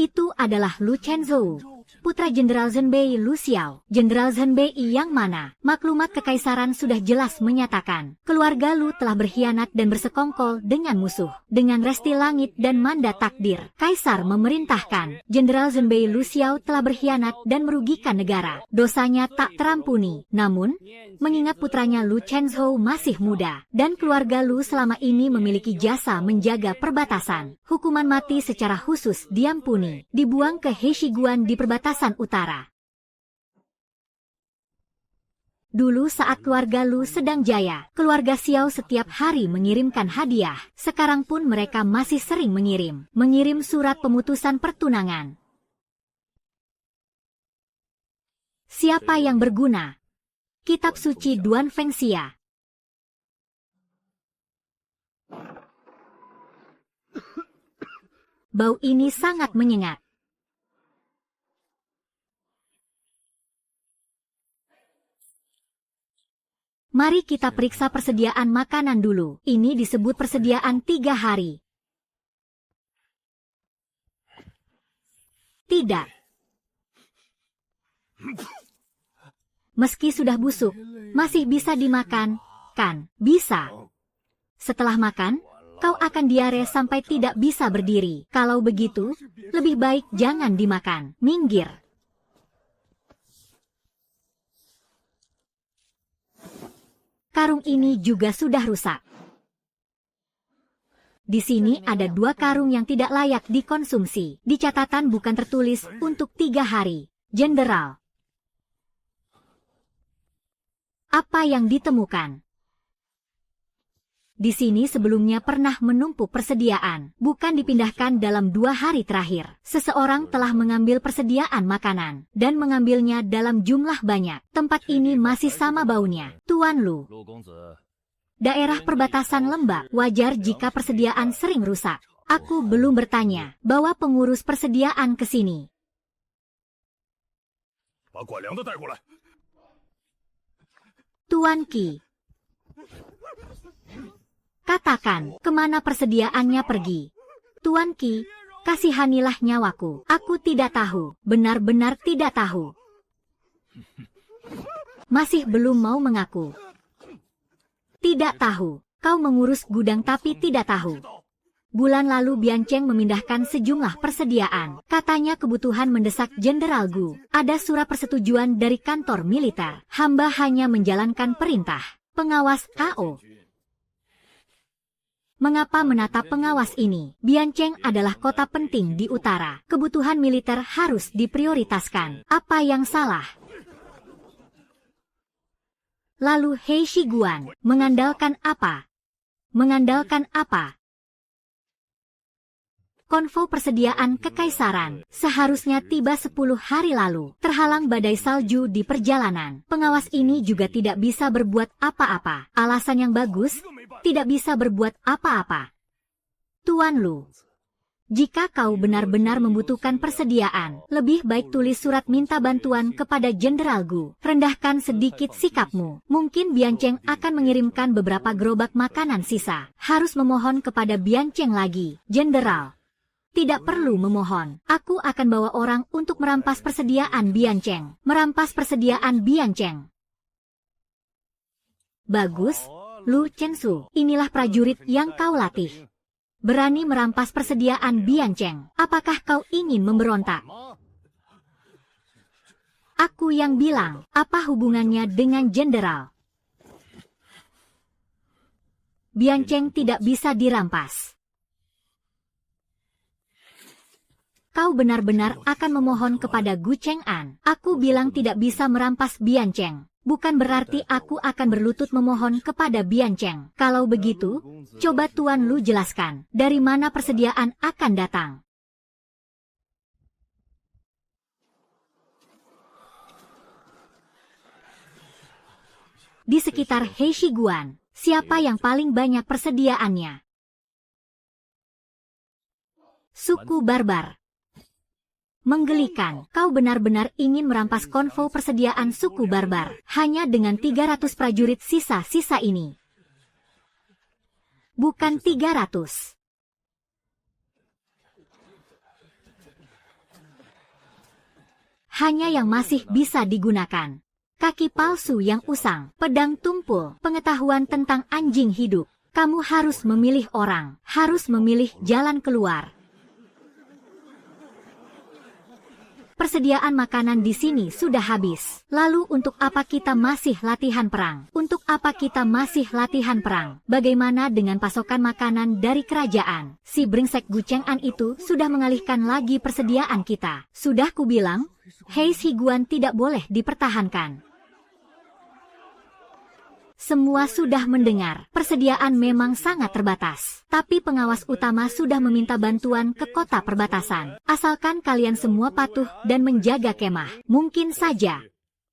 Itu adalah Lu Chenzhou, putra Jenderal Zhenbei Lu Xiao. Jenderal Zhenbei yang mana? Maklumat kekaisaran sudah jelas menyatakan, keluarga Lu telah berkhianat dan bersekongkol dengan musuh. Dengan resti langit dan mandat takdir, Kaisar memerintahkan, Jenderal Zhenbei Lu Xiao telah berkhianat dan merugikan negara. Dosanya tak terampuni. Namun, mengingat putranya Lu Chenzhou masih muda, dan keluarga Lu selama ini memiliki jasa menjaga perbatasan, hukuman mati secara khusus diampuni, dibuang ke Heishiguan di perbatasan utara. Dulu saat keluarga Lu sedang jaya, keluarga Xiao setiap hari mengirimkan hadiah. Sekarang pun mereka masih sering mengirim surat pemutusan pertunangan. Siapa yang berguna? Kitab suci Duan Fengxia. Bau ini sangat menyengat. Mari kita periksa persediaan makanan dulu. Ini disebut persediaan 3 hari. Tidak. Meski sudah busuk, masih bisa dimakan, kan? Bisa. Setelah makan, kau akan diare sampai tidak bisa berdiri. Kalau begitu, lebih baik jangan dimakan. Minggir. Karung ini juga sudah rusak. Di sini ada 2 karung yang tidak layak dikonsumsi. Di catatan bukan tertulis untuk 3 hari. Jenderal. Apa yang ditemukan? Di sini sebelumnya pernah menumpuk persediaan, bukan dipindahkan dalam 2 hari terakhir. Seseorang telah mengambil persediaan makanan, dan mengambilnya dalam jumlah banyak. Tempat ini masih sama baunya. Tuan Lu. Daerah perbatasan lembab, wajar jika persediaan sering rusak. Aku belum bertanya, bawa pengurus persediaan ke sini. Tuan Qi. Katakan, kemana persediaannya pergi? Tuan Qi, kasihanilah nyawaku. Aku tidak tahu, benar-benar tidak tahu. Masih belum mau mengaku. Tidak tahu, kau mengurus gudang tapi tidak tahu. Bulan lalu Biancheng memindahkan sejumlah persediaan. Katanya kebutuhan mendesak Jenderal Gu. Ada surat persetujuan dari kantor militer. Hamba hanya menjalankan perintah. Pengawas KO. Mengapa menatap pengawas ini? Biancheng adalah kota penting di utara. Kebutuhan militer harus diprioritaskan. Apa yang salah? Lalu Heishiguan, mengandalkan apa? Mengandalkan apa? Konvo persediaan kekaisaran seharusnya tiba 10 hari lalu. Terhalang badai salju di perjalanan. Pengawas ini juga tidak bisa berbuat apa-apa. Alasan yang bagus, tidak bisa berbuat apa-apa. Tuan Lu, jika kau benar-benar membutuhkan persediaan, lebih baik tulis surat minta bantuan kepada Jenderal Gu. Rendahkan sedikit sikapmu. Mungkin Biancheng akan mengirimkan beberapa gerobak makanan sisa. Harus memohon kepada Biancheng lagi. Jenderal, tidak perlu memohon. Aku akan bawa orang untuk merampas persediaan Biancheng. Merampas persediaan Biancheng. Bagus, Lu Chenzhou. Inilah prajurit yang kau latih. Berani merampas persediaan Biancheng. Apakah kau ingin memberontak? Aku yang bilang, apa hubungannya dengan jenderal? Biancheng tidak bisa dirampas. Kau benar-benar akan memohon kepada Gu Cheng'an. Aku bilang tidak bisa merampas Biancheng. Bukan berarti aku akan berlutut memohon kepada Biancheng. Kalau begitu, coba Tuan Lu jelaskan, dari mana persediaan akan datang? Di sekitar Heishiguan, siapa yang paling banyak persediaannya? Suku Barbar. Menggelikan, kau benar-benar ingin merampas konvo persediaan suku Barbar, hanya dengan 300 prajurit sisa-sisa ini. Bukan 300. hanya yang masih bisa digunakan. Kaki palsu yang usang, pedang tumpul, pengetahuan tentang anjing hidup. Kamu harus memilih orang, harus memilih jalan keluar. Persediaan makanan di sini sudah habis. Lalu untuk apa kita masih latihan perang? Untuk apa kita masih latihan perang? Bagaimana dengan pasokan makanan dari kerajaan? Si brengsek Gu Cheng'an itu sudah mengalihkan lagi persediaan kita. Sudah kubilang, Hei Higuan tidak boleh dipertahankan. Semua sudah mendengar, persediaan memang sangat terbatas. Tapi pengawas utama sudah meminta bantuan ke kota perbatasan. Asalkan kalian semua patuh dan menjaga kemah, mungkin saja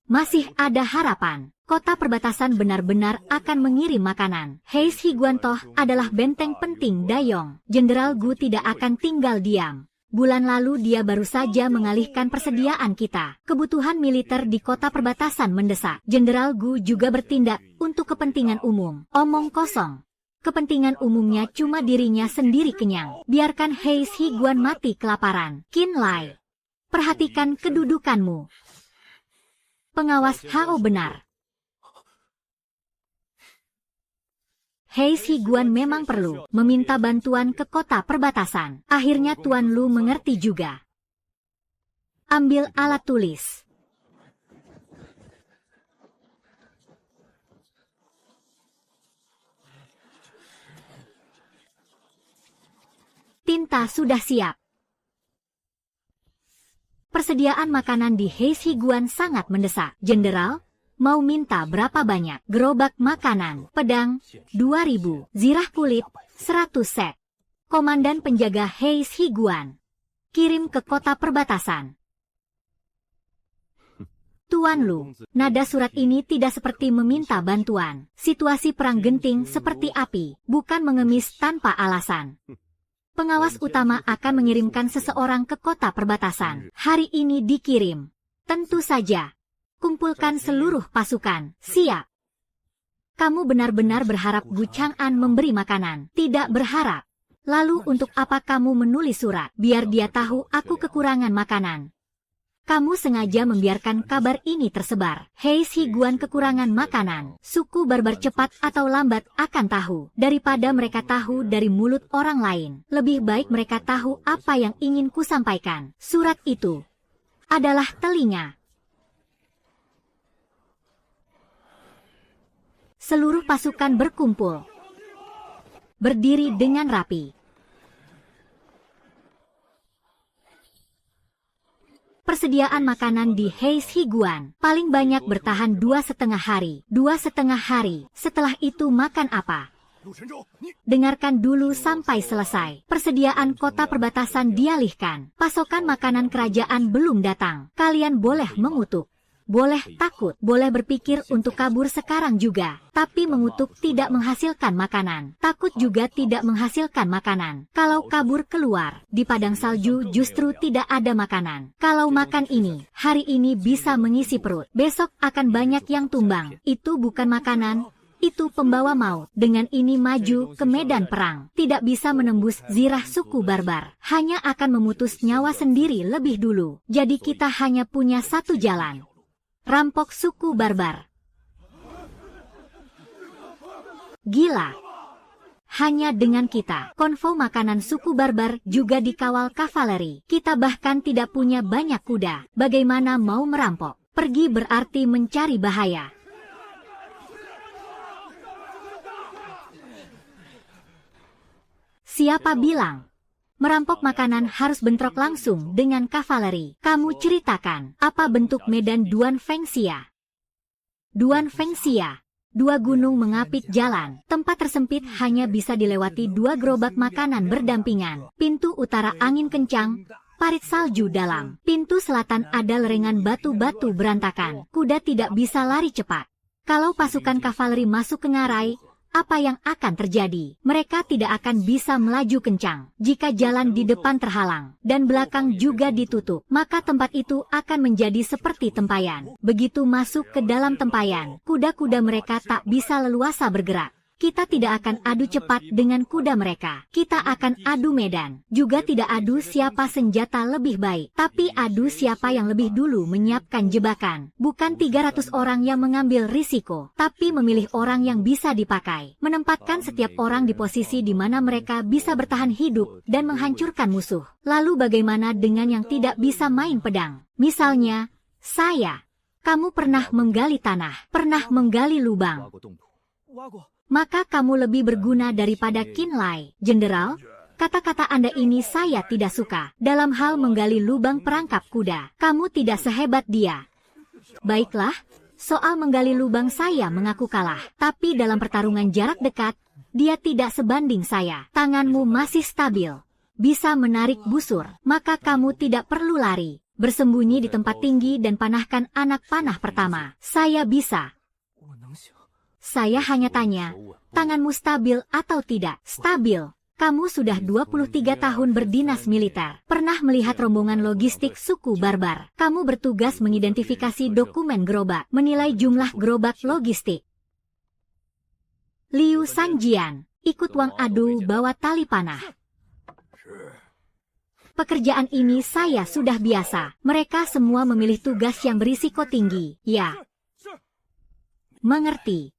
masih ada harapan. Kota perbatasan benar-benar akan mengirim makanan. Hei Higuan Toh adalah benteng penting Dayong. Jenderal Gu tidak akan tinggal diam. Bulan lalu dia baru saja mengalihkan persediaan kita. Kebutuhan militer di kota perbatasan mendesak. Jenderal Gu juga bertindak untuk kepentingan umum. Omong kosong. Kepentingan umumnya cuma dirinya sendiri kenyang. Biarkan Hei Higuan mati kelaparan. Qin Lai, perhatikan kedudukanmu. Pengawas Hao benar. Hei Higuan memang perlu meminta bantuan ke kota perbatasan. Akhirnya Tuan Lu mengerti juga. Ambil alat tulis. Tinta sudah siap. Persediaan makanan di Hei Higuan sangat mendesak. Jenderal, mau minta berapa banyak? Gerobak makanan, pedang, 2000, zirah kulit, 100 set. Komandan penjaga Hei Higuan. Kirim ke kota perbatasan. Tuan Lu, nada surat ini tidak seperti meminta bantuan. Situasi perang genting seperti api, bukan mengemis tanpa alasan. Pengawas utama akan mengirimkan seseorang ke kota perbatasan. Hari ini dikirim. Tentu saja. Kumpulkan seluruh pasukan. Siap. Kamu benar-benar berharap Gu Chang'an memberi makanan? Tidak berharap. Lalu untuk apa kamu menulis surat? Biar dia tahu aku kekurangan makanan. Kamu sengaja membiarkan kabar ini tersebar. Hei Higuan kekurangan makanan. Suku barbar cepat atau lambat akan tahu. Daripada mereka tahu dari mulut orang lain. Lebih baik mereka tahu apa yang ingin kusampaikan. Surat itu adalah telinga. Seluruh pasukan berkumpul. Berdiri dengan rapi. Persediaan makanan di Hei Higuan paling banyak bertahan 2,5 hari. 2,5 hari. Setelah itu makan apa? Dengarkan dulu sampai selesai. Persediaan kota perbatasan dialihkan. Pasokan makanan kerajaan belum datang. Kalian boleh mengutuk. Boleh takut, boleh berpikir untuk kabur sekarang juga. Tapi mengutuk tidak menghasilkan makanan. Takut juga tidak menghasilkan makanan. Kalau kabur keluar, di padang salju justru tidak ada makanan. Kalau makan ini, hari ini bisa mengisi perut. Besok akan banyak yang tumbang. Itu bukan makanan, itu pembawa maut. Dengan ini maju ke medan perang. Tidak bisa menembus zirah suku barbar. Hanya akan memutus nyawa sendiri lebih dulu. Jadi kita hanya punya satu jalan. Rampok suku barbar. Gila. Hanya dengan kita, konvoi makanan suku barbar juga dikawal kavaleri. Kita bahkan tidak punya banyak kuda. Bagaimana mau merampok? Pergi berarti mencari bahaya. Siapa bilang? Merampok makanan harus bentrok langsung dengan kavaleri. Kamu ceritakan, apa bentuk medan Duan Fengxia? Duan Fengxia. 2 gunung mengapit jalan. Tempat tersempit hanya bisa dilewati 2 gerobak makanan berdampingan. Pintu utara angin kencang, parit salju dalam. Pintu selatan ada lerengan batu-batu berantakan. Kuda tidak bisa lari cepat. Kalau pasukan kavaleri masuk ke ngarai, apa yang akan terjadi? Mereka tidak akan bisa melaju kencang. Jika jalan di depan terhalang dan belakang juga ditutup, maka tempat itu akan menjadi seperti tempayan. Begitu masuk ke dalam tempayan, kuda-kuda mereka tak bisa leluasa bergerak. Kita tidak akan adu cepat dengan kuda mereka. Kita akan adu medan. Juga tidak adu siapa senjata lebih baik, tapi adu siapa yang lebih dulu menyiapkan jebakan. Bukan 300 orang yang mengambil risiko, tapi memilih orang yang bisa dipakai. Menempatkan setiap orang di posisi di mana mereka bisa bertahan hidup dan menghancurkan musuh. Lalu bagaimana dengan yang tidak bisa main pedang? Misalnya, saya. Kamu pernah menggali tanah, pernah menggali lubang. Maka kamu lebih berguna daripada Qin Lai. Jenderal, kata-kata Anda ini saya tidak suka. Dalam hal menggali lubang perangkap kuda, kamu tidak sehebat dia. Baiklah, soal menggali lubang saya mengaku kalah. Tapi dalam pertarungan jarak dekat, dia tidak sebanding saya. Tanganmu masih stabil, bisa menarik busur, maka kamu tidak perlu lari. Bersembunyi di tempat tinggi dan panahkan anak panah pertama. Saya bisa. Saya hanya tanya, tanganmu stabil atau tidak? Stabil. Kamu sudah 23 tahun berdinas militer. Pernah melihat rombongan logistik suku barbar. Kamu bertugas mengidentifikasi dokumen gerobak, menilai jumlah gerobak logistik. Liu Sanjian, ikut Wang Adu bawa tali panah. Pekerjaan ini saya sudah biasa. Mereka semua memilih tugas yang berisiko tinggi. Ya. Mengerti.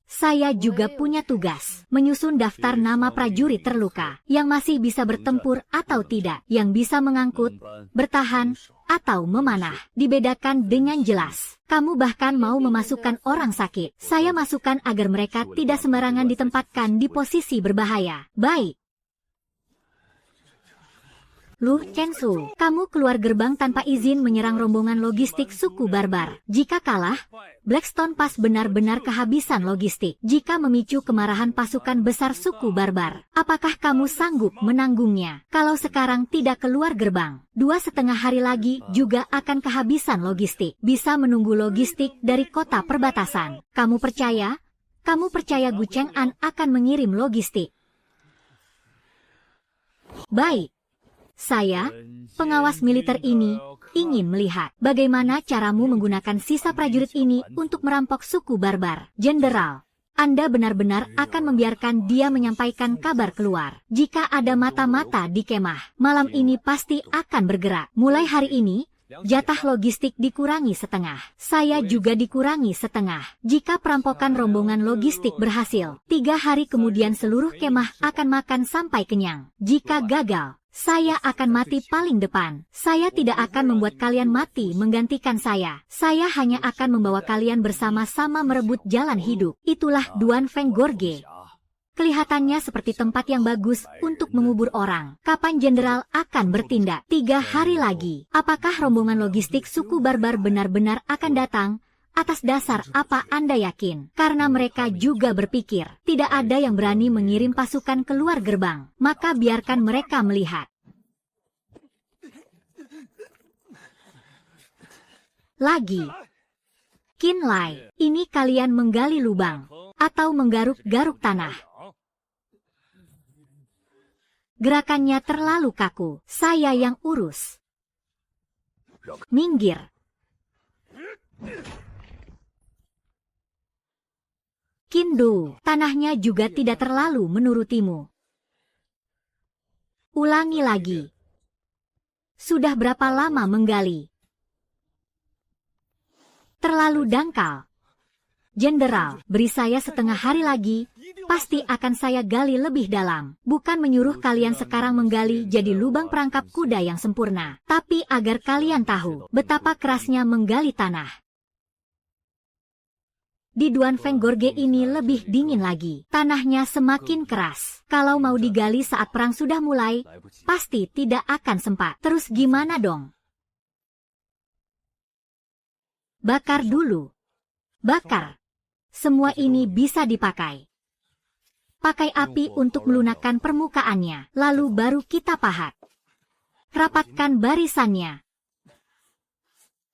Saya juga punya tugas. Menyusun daftar nama prajurit terluka. Yang masih bisa bertempur atau tidak. Yang bisa mengangkut, bertahan, atau memanah. Dibedakan dengan jelas. Kamu bahkan mau memasukkan orang sakit. Saya masukkan agar mereka tidak sembarangan ditempatkan di posisi berbahaya. Baik. Lu Chensu, kamu keluar gerbang tanpa izin menyerang rombongan logistik suku barbar. Jika kalah, Blackstone Pass benar-benar kehabisan logistik. Jika memicu kemarahan pasukan besar suku barbar, apakah kamu sanggup menanggungnya? Kalau sekarang tidak keluar gerbang, 2,5 hari lagi juga akan kehabisan logistik. Bisa menunggu logistik dari kota perbatasan. Kamu percaya? Kamu percaya Gu Cheng'an akan mengirim logistik? Baik. Saya, pengawas militer ini, ingin melihat bagaimana caramu menggunakan sisa prajurit ini untuk merampok suku barbar. Jenderal, Anda benar-benar akan membiarkan dia menyampaikan kabar keluar. Jika ada mata-mata di kemah, malam ini pasti akan bergerak. Mulai hari ini, jatah logistik dikurangi setengah. Saya juga dikurangi setengah. Jika perampokan rombongan logistik berhasil, 3 hari kemudian seluruh kemah akan makan sampai kenyang. Jika gagal, saya akan mati paling depan. Saya tidak akan membuat kalian mati menggantikan saya. Saya hanya akan membawa kalian bersama-sama merebut jalan hidup. Itulah Duan Feng Gorge. Kelihatannya seperti tempat yang bagus untuk mengubur orang. Kapan jenderal akan bertindak? 3 hari lagi. Apakah rombongan logistik suku barbar benar-benar akan datang? Atas dasar apa Anda yakin? Karena mereka juga berpikir, tidak ada yang berani mengirim pasukan keluar gerbang. Maka biarkan mereka melihat. Lagi. Qin Lai, ini kalian menggali lubang atau menggaruk-garuk tanah. Gerakannya terlalu kaku. Saya yang urus. Minggir. Kindu, tanahnya juga tidak terlalu menurutimu. Ulangi lagi. Sudah berapa lama menggali? Terlalu dangkal. Jenderal, beri saya setengah hari lagi, pasti akan saya gali lebih dalam. Bukan menyuruh kalian sekarang menggali jadi lubang perangkap kuda yang sempurna, tapi agar kalian tahu betapa kerasnya menggali tanah. Di Duan Feng Gorge ini lebih dingin lagi. Tanahnya semakin keras. Kalau mau digali saat perang sudah mulai, pasti tidak akan sempat. Terus gimana dong? Bakar dulu. Bakar. Semua ini bisa dipakai. Pakai api untuk melunakkan permukaannya, lalu baru kita pahat. Rapatkan barisannya.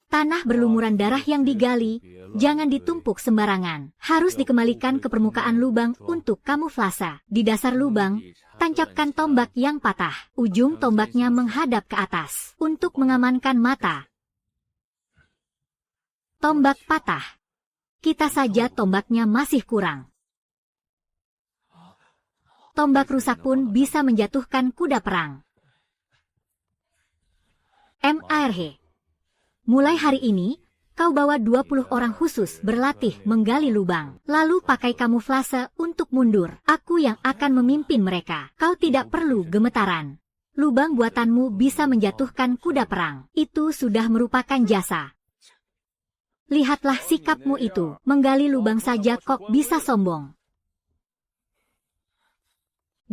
Tanah berlumuran darah yang digali, jangan ditumpuk sembarangan. Harus dikembalikan ke permukaan lubang untuk kamuflase. Di dasar lubang, tancapkan tombak yang patah. Ujung tombaknya menghadap ke atas. Untuk mengamankan mata. Tombak patah. Kita saja tombaknya masih kurang. Tombak rusak pun bisa menjatuhkan kuda perang. MARH. Mulai hari ini, kau bawa 20 orang khusus berlatih menggali lubang. Lalu pakai kamuflase untuk mundur. Aku yang akan memimpin mereka. Kau tidak perlu gemetaran. Lubang buatanmu bisa menjatuhkan kuda perang. Itu sudah merupakan jasa. Lihatlah sikapmu itu. Menggali lubang saja kok bisa sombong.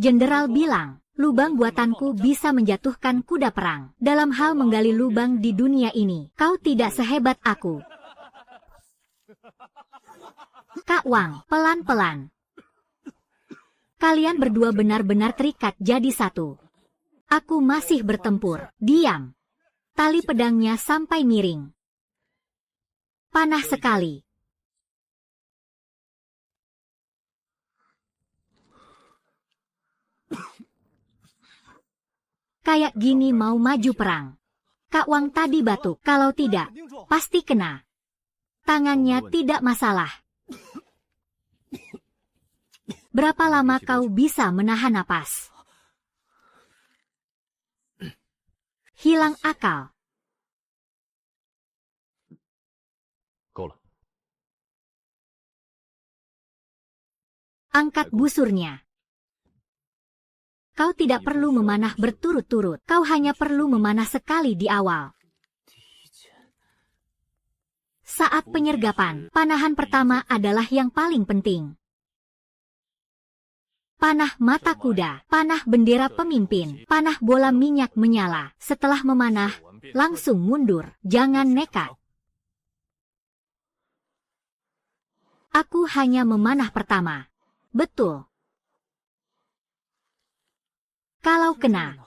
Jenderal bilang, lubang buatanku bisa menjatuhkan kuda perang. Dalam hal menggali lubang di dunia ini, kau tidak sehebat aku. Kak Wang, pelan-pelan. Kalian berdua benar-benar terikat jadi satu. Aku masih bertempur. Diam. Tali pedangnya sampai miring. Panah sekali. Kayak gini mau maju perang. Kak Wang tadi batuk. Kalau tidak, pasti kena. Tangannya tidak masalah. Berapa lama kau bisa menahan napas? Hilang akal. Angkat busurnya. Kau tidak perlu memanah berturut-turut. Kau hanya perlu memanah sekali di awal. Saat penyergapan, panahan pertama adalah yang paling penting. Panah mata kuda, panah bendera pemimpin, panah bola minyak menyala. Setelah memanah, langsung mundur. Jangan nekat. Aku hanya memanah pertama. Betul. Kalau kena,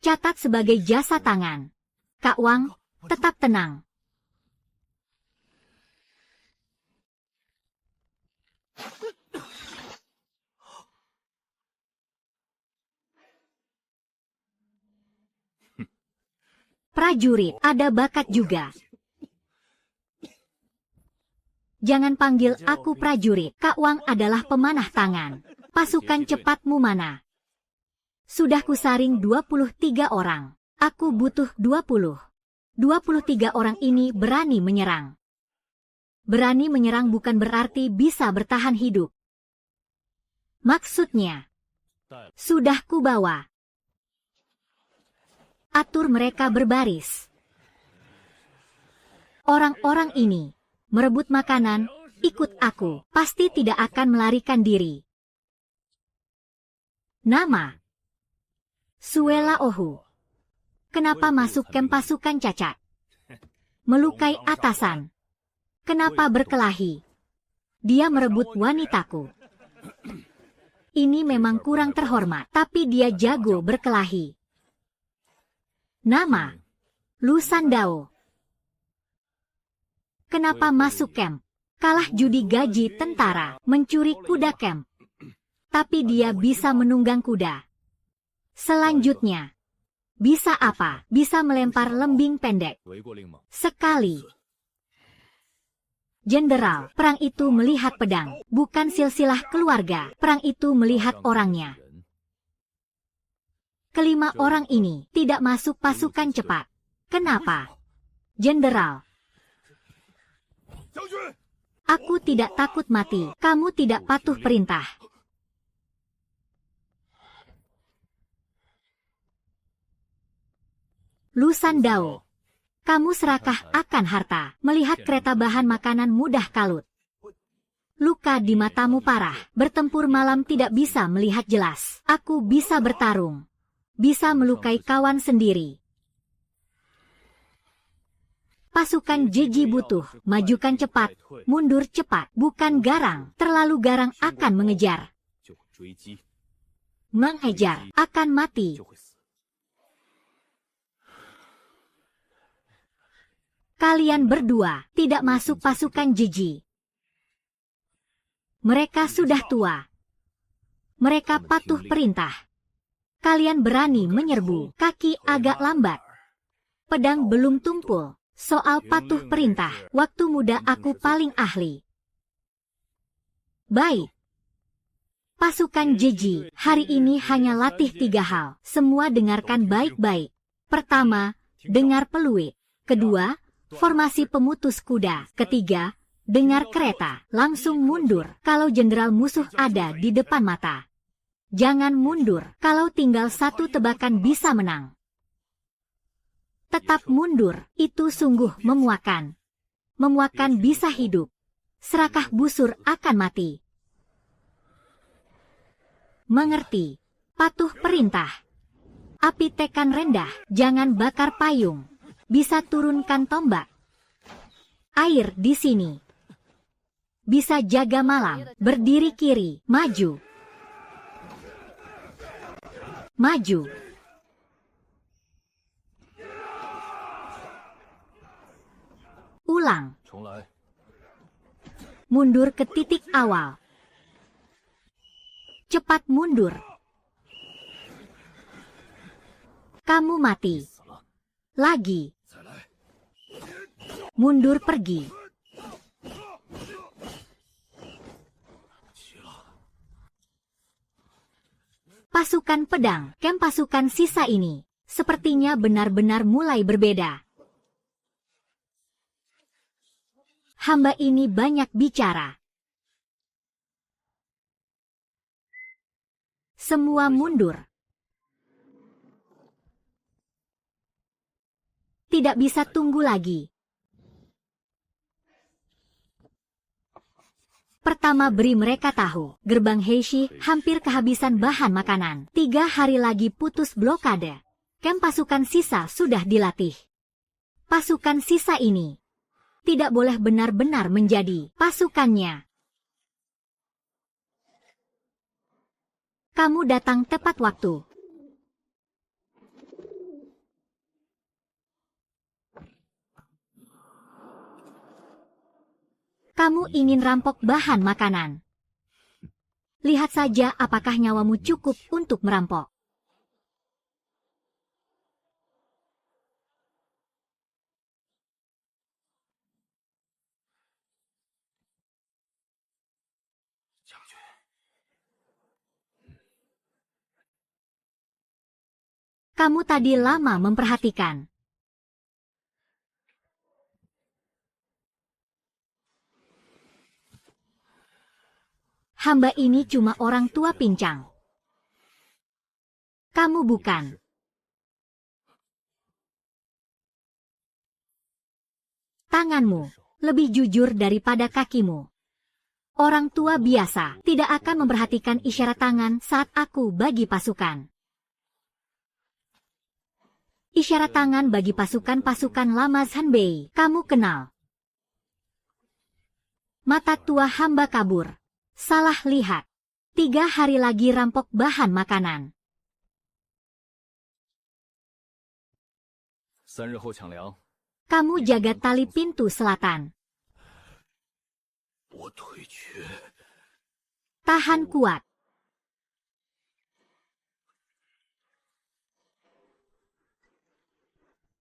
catat sebagai jasa tangan. Kak Wang, tetap tenang. Prajurit, ada bakat juga. Jangan panggil aku prajurit. Kak Wang adalah pemanah tangan. Pasukan cepatmu mana? Sudah kusaring 23 orang. Aku butuh 20. 23 orang ini berani menyerang. Berani menyerang bukan berarti bisa bertahan hidup. Maksudnya, sudah kubawa. Atur mereka berbaris. Orang-orang ini merebut makanan, ikut aku, pasti tidak akan melarikan diri. Nama Suela Ohu. Kenapa masuk kem pasukan cacat? Melukai atasan. Kenapa berkelahi? Dia merebut wanitaku. Ini memang kurang terhormat, tapi dia jago berkelahi. Nama Lu Sandao. Kenapa masuk camp? Kalah judi gaji tentara, mencuri kuda camp. Tapi dia bisa menunggang kuda. Selanjutnya, bisa apa? Bisa melempar lembing pendek. Sekali. Jenderal, perang itu melihat pedang, bukan silsilah keluarga. Perang itu melihat orangnya. Kelima orang ini tidak masuk pasukan cepat. Kenapa? Jenderal. Aku tidak takut mati. Kamu tidak patuh perintah. Lu Sandao. Kamu serakah akan harta. Melihat kereta bahan makanan mudah kalut. Luka di matamu parah. Bertempur malam tidak bisa melihat jelas. Aku bisa bertarung. Bisa melukai kawan sendiri. Pasukan Jeji butuh, majukan cepat, mundur cepat, bukan garang. Terlalu garang akan mengejar. Mengejar, akan mati. Kalian berdua tidak masuk pasukan Jeji. Mereka sudah tua. Mereka patuh perintah. Kalian berani menyerbu, kaki agak lambat. Pedang belum tumpul. Soal patuh perintah, waktu muda aku paling ahli. Baik. Pasukan Jeji, hari ini hanya latih 3 hal. Semua dengarkan baik-baik. Pertama, dengar peluit. Kedua, formasi pemutus kuda. Ketiga, dengar kereta. Langsung mundur kalau jenderal musuh ada di depan mata. Jangan mundur kalau tinggal 1 tebakan bisa menang. Tetap mundur, itu sungguh memuakan. Memuakan bisa hidup. Serakah busur akan mati. Mengerti. Patuh perintah. Api tekan rendah, jangan bakar payung. Bisa turunkan tombak. Air di sini. Bisa jaga malam, berdiri kiri, maju. Maju. Ulang. Mundur ke titik awal. Cepat mundur. Kamu mati. Lagi. Mundur pergi. Pasukan pedang, camp pasukan sisa ini, sepertinya benar-benar mulai berbeda. Hamba ini banyak bicara. Semua mundur. Tidak bisa tunggu lagi. Pertama beri mereka tahu, gerbang Heishi hampir kehabisan bahan makanan. 3 hari lagi putus blokade. Camp pasukan sisa sudah dilatih. Pasukan sisa ini tidak boleh benar-benar menjadi pasukannya. Kamu datang tepat waktu. Kamu ingin rampok bahan makanan. Lihat saja apakah nyawamu cukup untuk merampok. Kamu tadi lama memperhatikan. Hamba ini cuma orang tua pincang. Kamu bukan. Tanganmu lebih jujur daripada kakimu. Orang tua biasa tidak akan memperhatikan isyarat tangan saat aku bagi pasukan. Isyarat tangan bagi pasukan-pasukan lama Zanbei, kamu kenal. Mata tua hamba kabur. Salah lihat. 3 hari lagi rampok bahan makanan. 3日后抢粮. Kamu jaga tali pintu selatan. Tahan kuat.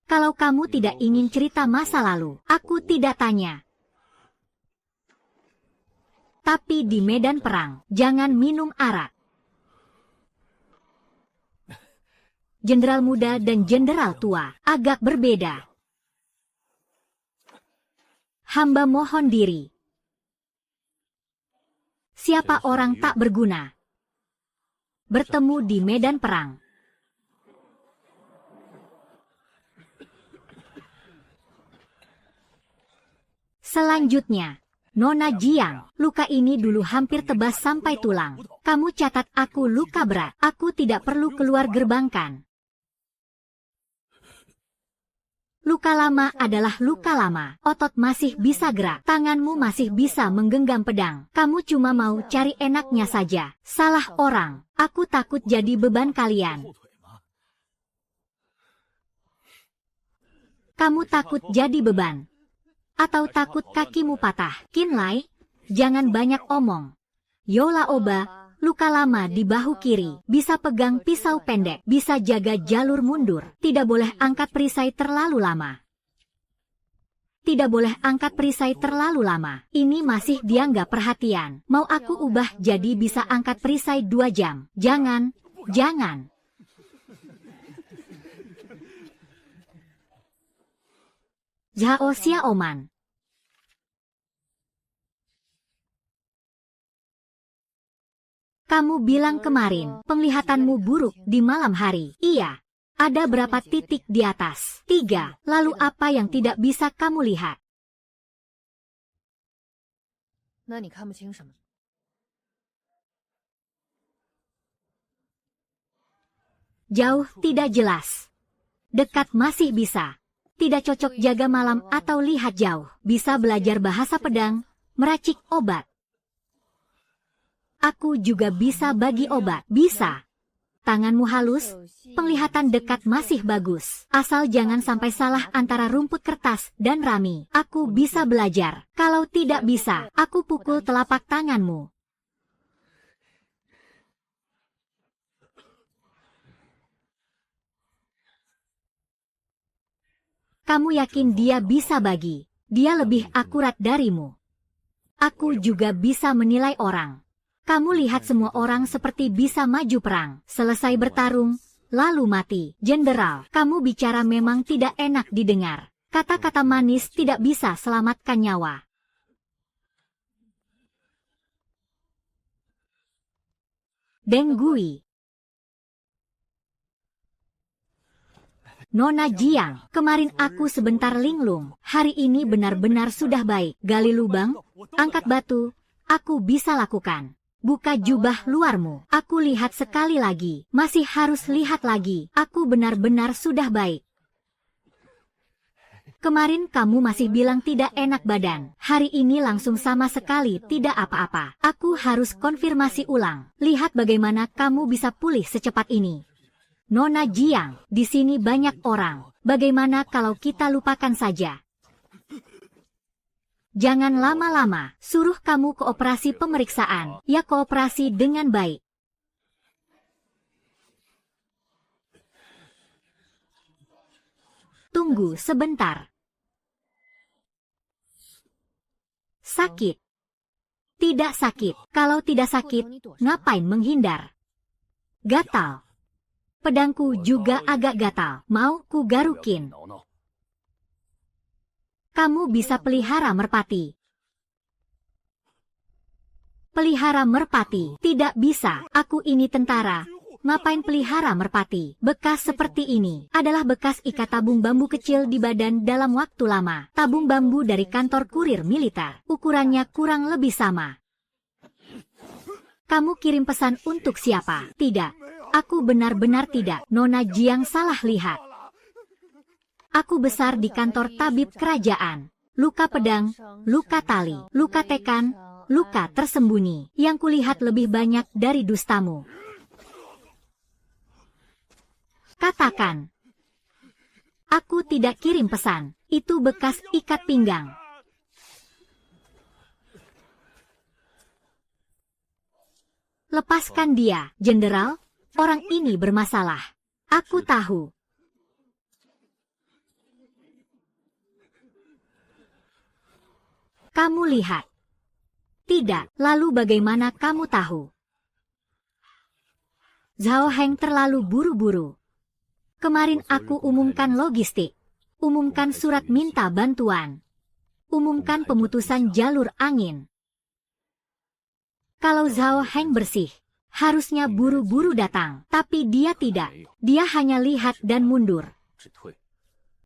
Kalau kamu tidak ingin cerita masa lalu, aku tidak tanya. Tapi di medan perang, jangan minum arak. Jenderal muda dan jenderal tua agak berbeda. Hamba mohon diri. Siapa orang tak berguna? Bertemu di medan perang. Selanjutnya, Nona Jiang, luka ini dulu hampir tebas sampai tulang. Kamu catat aku luka berat. Aku tidak perlu keluar gerbangkan. Luka lama adalah luka lama. Otot masih bisa gerak. Tanganmu masih bisa menggenggam pedang. Kamu cuma mau cari enaknya saja. Salah orang. Aku takut jadi beban kalian. Kamu takut jadi beban. Atau takut kakimu patah. Kinlai, jangan banyak omong. Yola Oba, luka lama di bahu kiri, bisa pegang pisau pendek, bisa jaga jalur mundur, tidak boleh angkat perisai terlalu lama. tidak boleh angkat perisai terlalu lama. Ini masih dia nggak perhatian. Mau aku ubah jadi bisa angkat perisai 2 jam? Jangan, jangan. Zhao Xiaoman. Kamu bilang kemarin, penglihatanmu buruk di malam hari. Iya. Ada berapa titik di atas? 3. Lalu apa yang tidak bisa kamu lihat? Jauh tidak jelas. Dekat masih bisa. Tidak cocok jaga malam atau lihat jauh. Bisa belajar bahasa pedang, meracik obat. Aku juga bisa bagi obat. Bisa. Tanganmu halus, penglihatan dekat masih bagus. Asal jangan sampai salah antara rumput kertas dan rami. Aku bisa belajar. Kalau tidak bisa, aku pukul telapak tanganmu. Kamu yakin dia bisa bagi? Dia lebih akurat darimu. Aku juga bisa menilai orang. Kamu lihat semua orang seperti bisa maju perang, selesai bertarung, lalu mati. Jenderal, kamu bicara memang tidak enak didengar. Kata-kata manis tidak bisa selamatkan nyawa. Deng Gui. Nona Jiang, kemarin aku sebentar linglung. Hari ini benar-benar sudah baik. Gali lubang, angkat batu, aku bisa lakukan. Buka jubah luarmu. Aku lihat sekali lagi. Masih harus lihat lagi. Aku benar-benar sudah baik. Kemarin kamu masih bilang tidak enak badan. Hari ini langsung sama sekali tidak apa-apa. Aku harus konfirmasi ulang. Lihat bagaimana kamu bisa pulih secepat ini. Nona Jiang, di sini banyak orang. Bagaimana kalau kita lupakan saja? Jangan lama-lama, suruh kamu ke operasi pemeriksaan. Ya, kooperasi dengan baik. Tunggu sebentar. Sakit. Tidak sakit. Kalau tidak sakit, ngapain menghindar? Gatal. Pedangku juga agak gatal. Mau ku garukin? Kamu bisa pelihara merpati. Pelihara merpati? Tidak bisa. Aku ini tentara. Ngapain pelihara merpati? Bekas seperti ini adalah bekas ikat tabung bambu kecil di badan dalam waktu lama. Tabung bambu dari kantor kurir militer. Ukurannya kurang lebih sama. Kamu kirim pesan untuk siapa? Tidak. Aku benar-benar tidak. Nona Jiang salah lihat. Aku besar di kantor tabib kerajaan. Luka pedang, luka tali, luka tekan, luka tersembunyi. Yang kulihat lebih banyak dari dustamu. Katakan. Aku tidak kirim pesan. Itu bekas ikat pinggang. Lepaskan dia, Jenderal. Orang ini bermasalah. Aku tahu. Kamu lihat. Tidak, lalu bagaimana kamu tahu? Zhao Heng terlalu buru-buru. Kemarin aku umumkan logistik. Umumkan surat minta bantuan. Umumkan pemutusan jalur angin. Kalau Zhao Heng bersih, harusnya buru-buru datang. Tapi dia tidak. Dia hanya lihat dan mundur.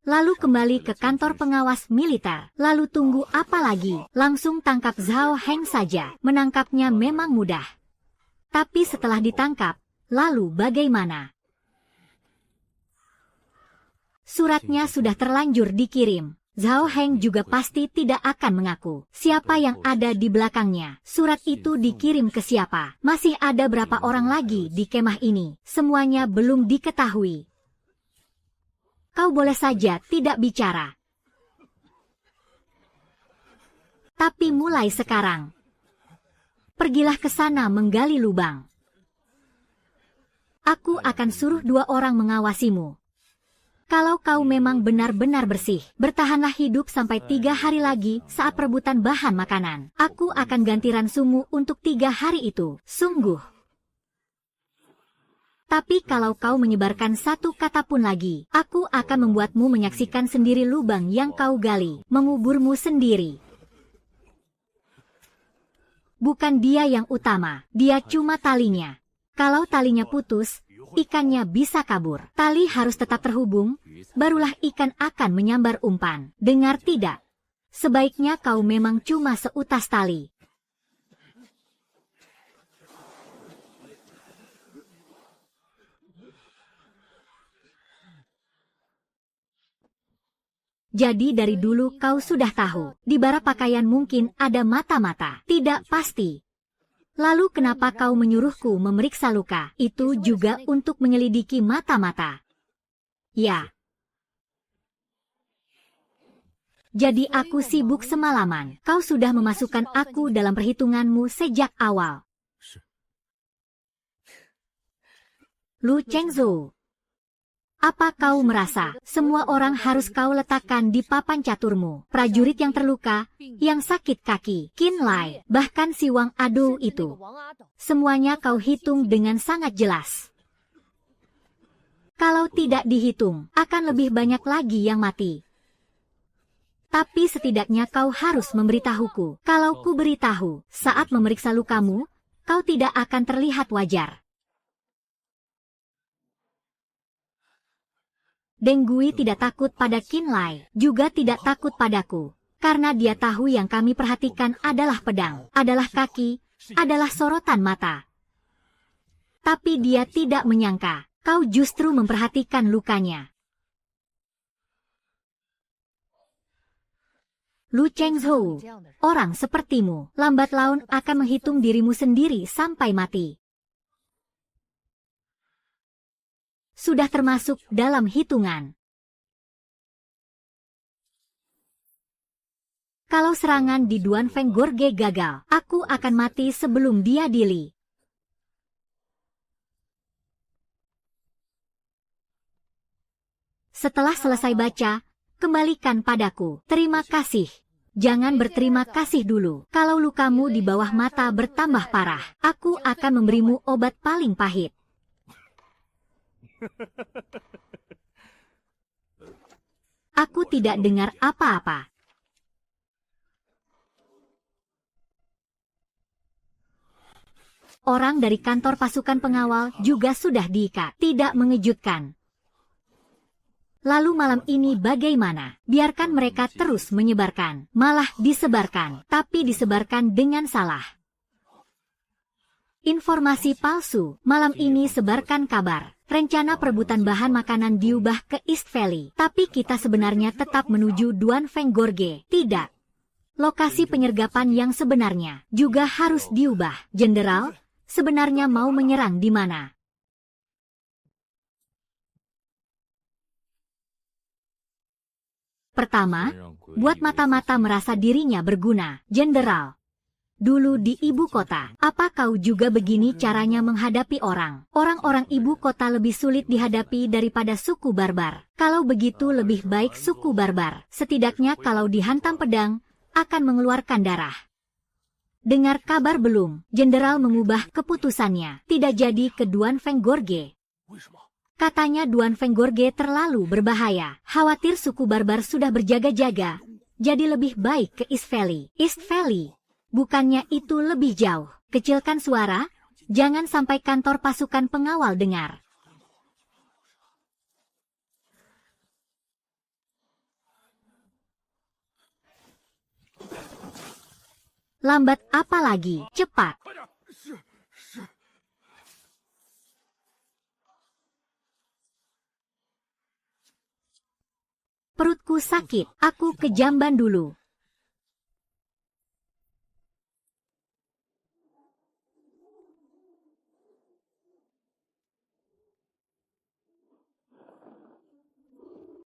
Lalu kembali ke kantor pengawas militer. Lalu tunggu apa lagi? Langsung tangkap Zhao Heng saja. Menangkapnya memang mudah. Tapi setelah ditangkap, lalu bagaimana? Suratnya sudah terlanjur dikirim. Zhao Heng juga pasti tidak akan mengaku siapa yang ada di belakangnya. Surat itu dikirim ke siapa? Masih ada berapa orang lagi di kemah ini? Semuanya belum diketahui. Kau boleh saja tidak bicara. Tapi mulai sekarang, pergilah ke sana menggali lubang. Aku akan suruh 2 orang mengawasimu. Kalau kau memang benar-benar bersih, bertahanlah hidup sampai 3 hari lagi saat perebutan bahan makanan. Aku akan ganti ransumu untuk 3 hari itu. Sungguh. Tapi kalau kau menyebarkan satu kata pun lagi, aku akan membuatmu menyaksikan sendiri lubang yang kau gali, menguburmu sendiri. Bukan dia yang utama, dia cuma talinya. Kalau talinya putus, ikannya bisa kabur. Tali harus tetap terhubung, barulah ikan akan menyambar umpan. Dengar tidak? Sebaiknya kau memang cuma seutas tali. Jadi dari dulu kau sudah tahu, di bara pakaian mungkin ada mata-mata. Tidak pasti. Lalu kenapa kau menyuruhku memeriksa luka? Itu juga untuk menyelidiki mata-mata. Ya. Jadi aku sibuk semalaman. Kau sudah memasukkan aku dalam perhitunganmu sejak awal. Lu Chengzhou. Apa kau merasa semua orang harus kau letakkan di papan caturmu? Prajurit yang terluka, yang sakit kaki, Qin Lai, bahkan si Wang Ado itu. Semuanya kau hitung dengan sangat jelas. Kalau tidak dihitung, akan lebih banyak lagi yang mati. Tapi setidaknya kau harus memberitahuku. Kalau ku beritahu, saat memeriksa lukamu, kau tidak akan terlihat wajar. Deng Gui tidak takut pada Qin Lai, juga tidak takut padaku. Karena dia tahu yang kami perhatikan adalah pedang, adalah kaki, adalah sorotan mata. Tapi dia tidak menyangka, kau justru memperhatikan lukanya. Lu Chengzhou, orang sepertimu, lambat laun akan menghitung dirimu sendiri sampai mati. Sudah termasuk dalam hitungan. Kalau serangan di Duan Feng Gorge gagal, aku akan mati sebelum dia dili. Setelah selesai baca, kembalikan padaku. Terima kasih. Jangan berterima kasih dulu. Kalau lukamu di bawah mata bertambah parah, aku akan memberimu obat paling pahit. Aku tidak dengar apa-apa. Orang dari kantor pasukan pengawal juga sudah diikat. Tidak mengejutkan. Lalu malam ini bagaimana? Biarkan mereka terus menyebarkan. Malah disebarkan. Tapi disebarkan dengan salah. Informasi palsu. Malam ini sebarkan kabar. Rencana perebutan bahan makanan diubah ke East Valley. Tapi kita sebenarnya tetap menuju Duan Feng Gorge. Tidak. Lokasi penyergapan yang sebenarnya juga harus diubah. Jenderal, sebenarnya mau menyerang di mana? Pertama, buat mata-mata merasa dirinya berguna. Jenderal. Dulu di ibu kota, apa kau juga begini caranya menghadapi orang? Orang-orang ibu kota lebih sulit dihadapi daripada suku barbar. Kalau begitu lebih baik suku barbar. Setidaknya kalau dihantam pedang, akan mengeluarkan darah. Dengar kabar belum? Jenderal mengubah keputusannya. Tidak jadi ke Duan Feng Gorge. Katanya Duan Feng Gorge terlalu berbahaya. Khawatir suku barbar sudah berjaga-jaga. Jadi lebih baik ke East Valley. East Valley. Bukannya itu lebih jauh. Kecilkan suara, jangan sampai kantor pasukan pengawal dengar. Lambat apa lagi? Cepat. Perutku sakit, aku ke jamban dulu.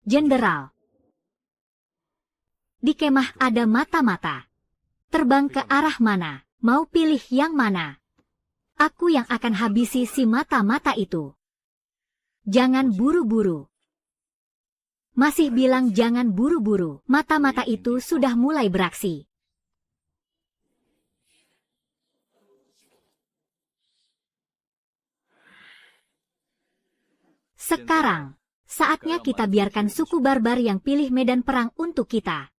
Jenderal. Di kemah ada mata-mata. Terbang ke arah mana? Mau pilih yang mana? Aku yang akan habisi si mata-mata itu. Jangan buru-buru. Masih bilang jangan buru-buru. Mata-mata itu sudah mulai beraksi. Sekarang, saatnya kita biarkan suku barbar yang pilih medan perang untuk kita.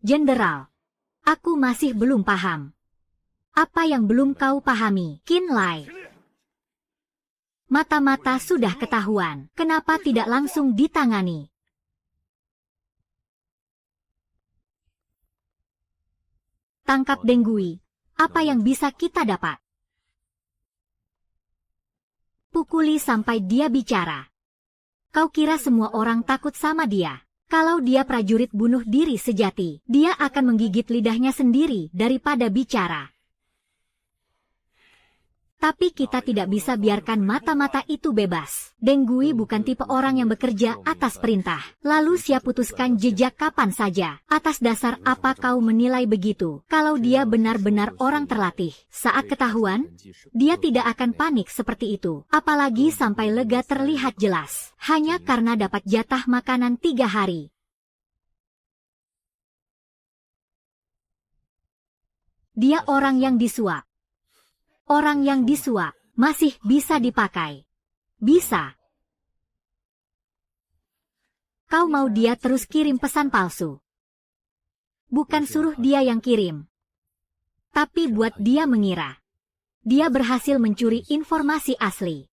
Jenderal, aku masih belum paham. Apa yang belum kau pahami, Qin Lai? Mata-mata sudah ketahuan, kenapa tidak langsung ditangani? Tangkap Deng Gui. Apa yang bisa kita dapat? Pukuli sampai dia bicara. Kau kira semua orang takut sama dia? Kalau dia prajurit bunuh diri sejati, dia akan menggigit lidahnya sendiri daripada bicara. Tapi kita tidak bisa biarkan mata-mata itu bebas. Deng Gui bukan tipe orang yang bekerja atas perintah. Lalu siap putuskan jejak kapan saja. Atas dasar apa kau menilai begitu? Kalau dia benar-benar orang terlatih, saat ketahuan, dia tidak akan panik seperti itu. Apalagi sampai lega terlihat jelas. Hanya karena dapat jatah makanan 3 hari. Dia orang yang disuap. Orang yang disuap masih bisa dipakai. Bisa. Kau mau dia terus kirim pesan palsu. Bukan suruh dia yang kirim. Tapi buat dia mengira. Dia berhasil mencuri informasi asli.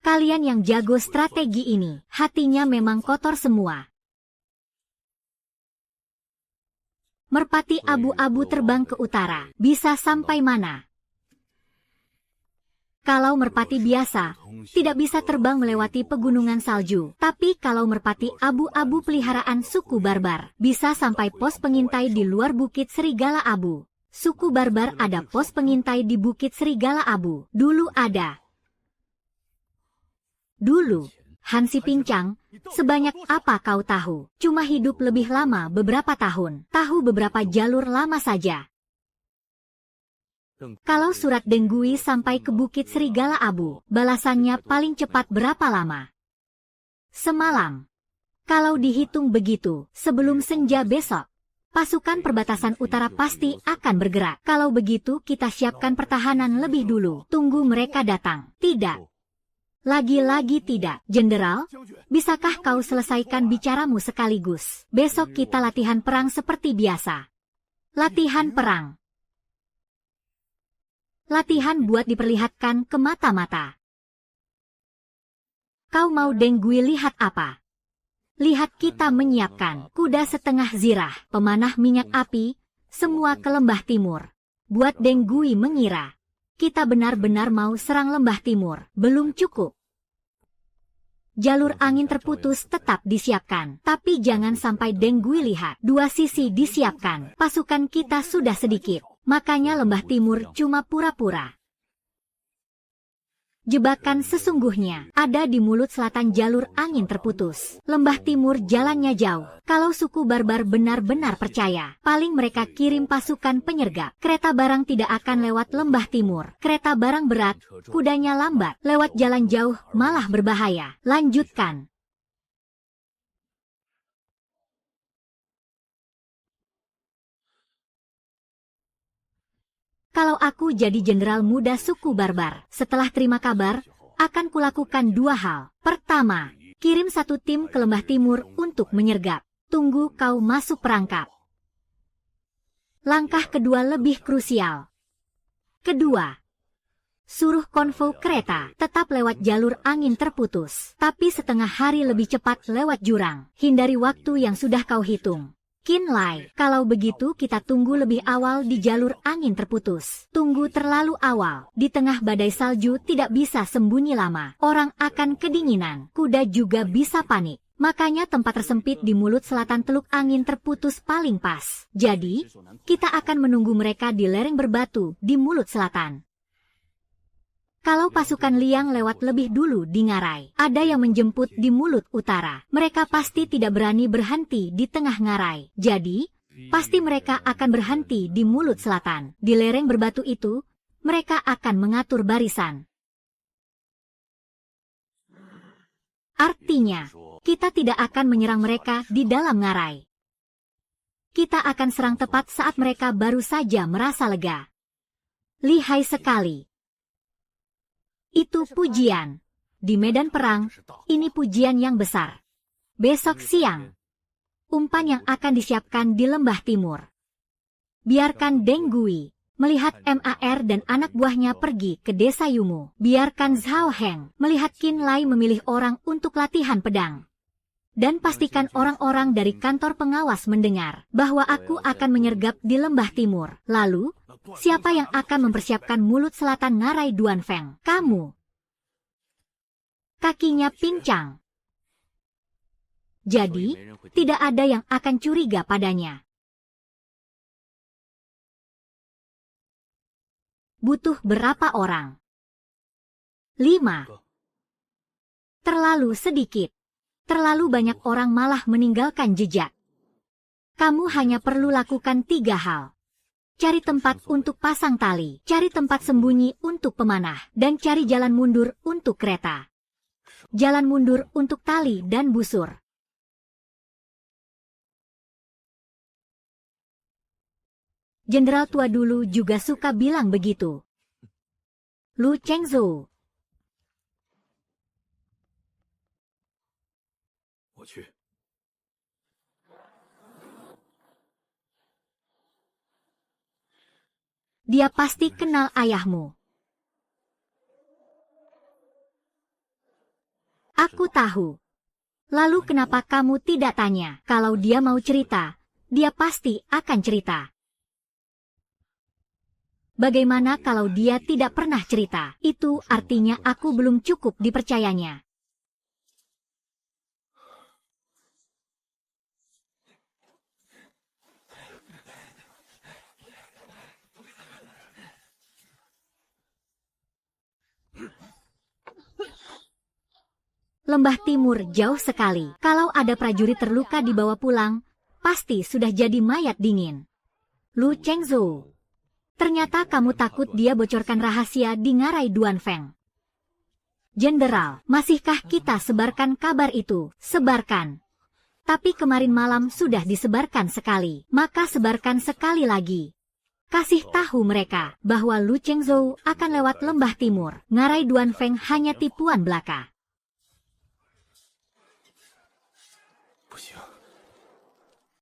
Kalian yang jago strategi ini, hatinya memang kotor semua. Merpati abu-abu terbang ke utara, bisa sampai mana? Kalau merpati biasa, tidak bisa terbang melewati pegunungan salju. Tapi kalau merpati abu-abu peliharaan suku barbar, bisa sampai pos pengintai di luar Bukit Serigala Abu. Suku barbar ada pos pengintai di Bukit Serigala Abu. Dulu ada. Dulu. Hansi Pincang, sebanyak apa kau tahu? Cuma hidup lebih lama beberapa tahun. Tahu beberapa jalur lama saja. Kalau surat Deng Gui sampai ke Bukit Serigala Abu, balasannya paling cepat berapa lama? Semalam. Kalau dihitung begitu, sebelum senja besok, pasukan perbatasan utara pasti akan bergerak. Kalau begitu kita siapkan pertahanan lebih dulu. Tunggu mereka datang. Tidak. Lagi-lagi tidak, Jenderal. Bisakah kau selesaikan bicaramu sekaligus? Besok kita latihan perang seperti biasa. Latihan perang. Latihan buat diperlihatkan ke mata-mata. Kau mau Deng Gui lihat apa? Lihat kita menyiapkan kuda setengah zirah, pemanah minyak api, semua ke lembah timur. Buat Deng Gui mengira kita benar-benar mau serang lembah timur. Belum cukup. Jalur angin terputus tetap disiapkan. Tapi jangan sampai Deng Gui lihat. 2 sisi disiapkan. Pasukan kita sudah sedikit. Makanya lembah timur cuma pura-pura. Jebakan sesungguhnya ada di mulut selatan jalur angin terputus. Lembah timur jalannya jauh. Kalau suku barbar benar-benar percaya, paling mereka kirim pasukan penyergap. Kereta barang tidak akan lewat lembah timur. Kereta barang berat, kudanya lambat. Lewat jalan jauh malah berbahaya. Lanjutkan. Kalau aku jadi jenderal muda suku barbar, setelah terima kabar, akan kulakukan 2 hal. Pertama, kirim 1 tim ke lembah timur untuk menyergap. Tunggu kau masuk perangkap. Langkah kedua lebih krusial. Kedua, suruh konvoi kereta tetap lewat jalur angin terputus, tapi setengah hari lebih cepat lewat jurang. Hindari waktu yang sudah kau hitung. Qin Lai, kalau begitu kita tunggu lebih awal di jalur angin terputus. Tunggu terlalu awal. Di tengah badai salju tidak bisa sembunyi lama. Orang akan kedinginan. Kuda juga bisa panik. Makanya tempat tersempit di mulut selatan teluk angin terputus paling pas. Jadi, kita akan menunggu mereka di lereng berbatu di mulut selatan. Kalau pasukan Liang lewat lebih dulu di Ngarai, ada yang menjemput di mulut utara. Mereka pasti tidak berani berhenti di tengah Ngarai. Jadi, pasti mereka akan berhenti di mulut selatan. Di lereng berbatu itu, mereka akan mengatur barisan. Artinya, kita tidak akan menyerang mereka di dalam ngarai. Kita akan serang tepat saat mereka baru saja merasa lega. Lihai sekali. Itu pujian. Di medan perang, ini pujian yang besar. Besok siang, umpan yang akan disiapkan di lembah timur. Biarkan Deng Gui melihat MAR dan anak buahnya pergi ke desa Yumu. Biarkan Zhao Heng melihat Qin Lai memilih orang untuk latihan pedang. Dan pastikan orang-orang dari kantor pengawas mendengar bahwa aku akan menyergap di lembah timur. Lalu, siapa yang akan mempersiapkan mulut selatan ngarai Duanfeng? Kamu. Kakinya pincang. Jadi, tidak ada yang akan curiga padanya. Butuh berapa orang? 5. Terlalu sedikit. Terlalu banyak orang malah meninggalkan jejak. Kamu hanya perlu lakukan 3 hal. Cari tempat untuk pasang tali, cari tempat sembunyi untuk pemanah, dan cari jalan mundur untuk kereta. Jalan mundur untuk tali dan busur. Jenderal tua dulu juga suka bilang begitu. Lu Chengzhou. Dia pasti kenal ayahmu. Aku tahu. Lalu kenapa kamu tidak tanya? Kalau dia mau cerita, dia pasti akan cerita. Bagaimana kalau dia tidak pernah cerita? Itu artinya aku belum cukup dipercayanya. Lembah timur jauh sekali. Kalau ada prajurit terluka dibawa pulang, pasti sudah jadi mayat dingin. Lu Chengzhou. Ternyata kamu takut dia bocorkan rahasia di ngarai Duanfeng. Jenderal, masihkah kita sebarkan kabar itu? Sebarkan. Tapi kemarin malam sudah disebarkan sekali. Maka sebarkan sekali lagi. Kasih tahu mereka bahwa Lu Chengzhou akan lewat lembah timur. Ngarai Duanfeng hanya tipuan belaka.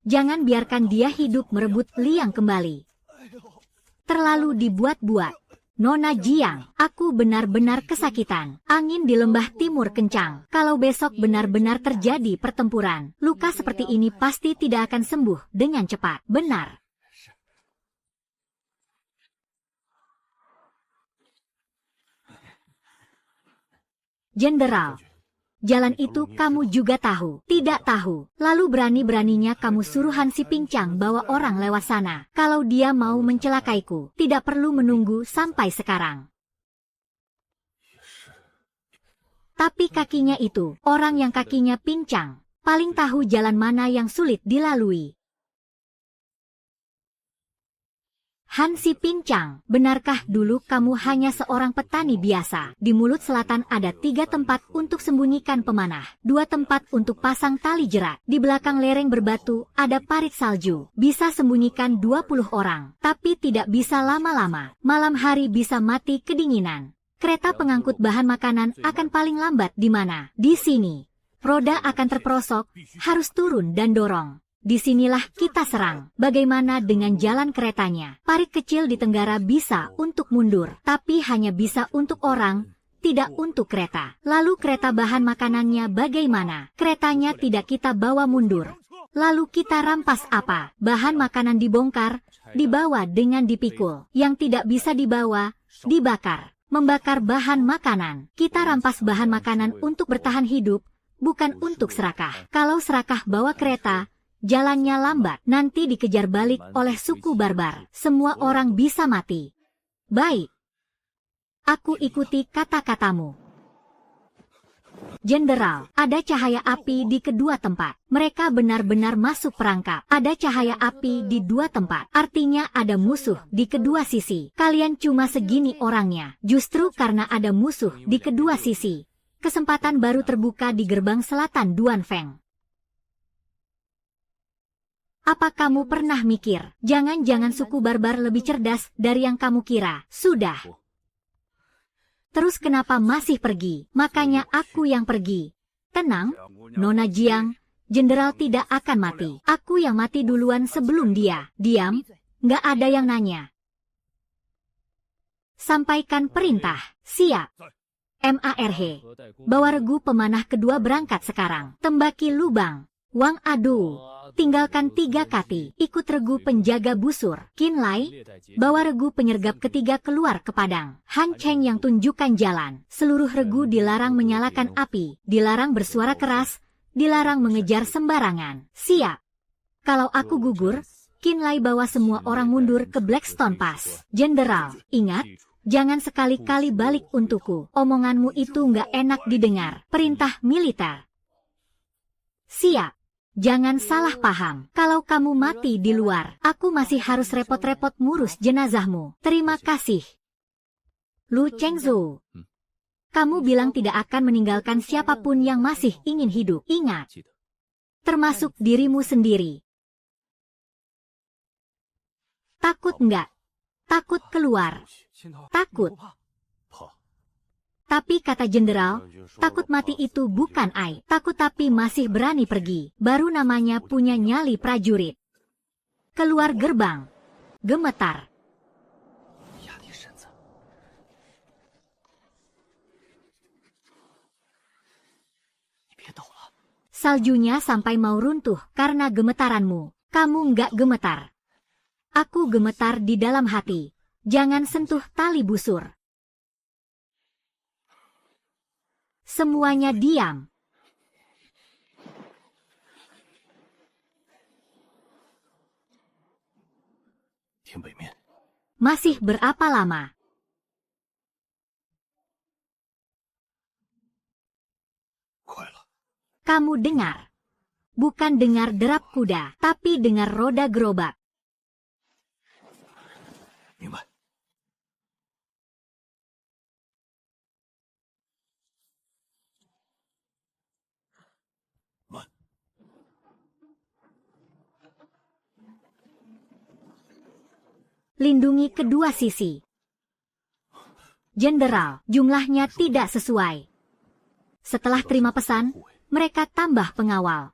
Jangan biarkan dia hidup merebut Liang kembali. Terlalu dibuat-buat. Nona Jiang, aku benar-benar kesakitan. Angin di lembah timur kencang. Kalau besok benar-benar terjadi pertempuran, luka seperti ini pasti tidak akan sembuh dengan cepat. Benar. Jenderal. Jalan itu kamu juga tahu. Tidak tahu. Lalu berani-beraninya kamu suruh Han Si Pincang bawa orang lewat sana. Kalau dia mau mencelakaiku, tidak perlu menunggu sampai sekarang. Tapi kakinya itu, orang yang kakinya pincang, paling tahu jalan mana yang sulit dilalui. Han Si Pincang, benarkah dulu kamu hanya seorang petani biasa? Di mulut selatan ada 3 tempat untuk sembunyikan pemanah, 2 tempat untuk pasang tali jerat. Di belakang lereng berbatu ada parit salju, bisa sembunyikan 20 orang, tapi tidak bisa lama-lama. Malam hari bisa mati kedinginan. Kereta pengangkut bahan makanan akan paling lambat di mana? Di sini. Roda akan terperosok, harus turun dan dorong. Disinilah kita serang. Bagaimana dengan jalan keretanya? Parit kecil di tenggara bisa untuk mundur, tapi hanya bisa untuk orang, tidak untuk kereta. Lalu kereta bahan makanannya bagaimana? Keretanya tidak kita bawa mundur. Lalu kita rampas apa? Bahan makanan dibongkar, dibawa dengan dipikul. Yang tidak bisa dibawa, dibakar. Membakar bahan makanan. Kita rampas bahan makanan untuk bertahan hidup, bukan untuk serakah. Kalau serakah bawa kereta, jalannya lambat, nanti dikejar balik oleh suku barbar. Semua orang bisa mati. Baik. Aku ikuti kata-katamu. Jenderal, ada cahaya api di kedua tempat. Mereka benar-benar masuk perangkap. Ada cahaya api di dua tempat. Artinya ada musuh di kedua sisi. Kalian cuma segini orangnya. Justru karena ada musuh di kedua sisi. Kesempatan baru terbuka di gerbang selatan Duan Feng. Apa kamu pernah mikir? Jangan-jangan suku barbar lebih cerdas dari yang kamu kira. Sudah. Terus kenapa masih pergi? Makanya aku yang pergi. Tenang, Nona Jiang. Jenderal tidak akan mati. Aku yang mati duluan sebelum dia. Diam, nggak ada yang nanya. Sampaikan perintah. Siap. MARH. Bawa regu pemanah kedua berangkat sekarang. Tembaki lubang. Wang Adu. Tinggalkan 3 kati. Ikut regu penjaga busur. Qin Lai. Bawa regu penyergap ketiga keluar ke padang. Han Cheng yang tunjukkan jalan. Seluruh regu dilarang menyalakan api. Dilarang bersuara keras. Dilarang mengejar sembarangan. Siap. Kalau aku gugur, Qin Lai bawa semua orang mundur ke Blackstone Pass. Jenderal, ingat. Jangan sekali-kali balik untukku. Omonganmu itu nggak enak didengar. Perintah militer. Siap. Jangan salah paham. Kalau kamu mati di luar, aku masih harus repot-repot ngurus jenazahmu. Terima kasih. Lu Chengzhou. Kamu bilang tidak akan meninggalkan siapapun yang masih ingin hidup. Ingat. Termasuk dirimu sendiri. Takut nggak? Takut keluar. Takut. Tapi kata jenderal, takut mati itu bukan ai. Takut tapi masih berani pergi. Baru namanya punya nyali prajurit. Keluar gerbang. Gemetar. Saljunya sampai mau runtuh karena gemetaranmu. Kamu nggak gemetar. Aku gemetar di dalam hati. Jangan sentuh tali busur. Semuanya diam. Masih berapa lama? Kamu dengar? Bukan dengar derap kuda, tapi dengar roda gerobak. Lindungi kedua sisi. Jenderal, jumlahnya tidak sesuai. Setelah terima pesan, mereka tambah pengawal.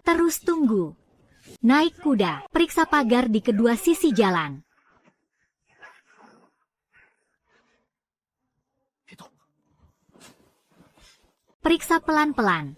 Terus tunggu. Naik kuda, periksa pagar di kedua sisi jalan. Periksa pelan-pelan.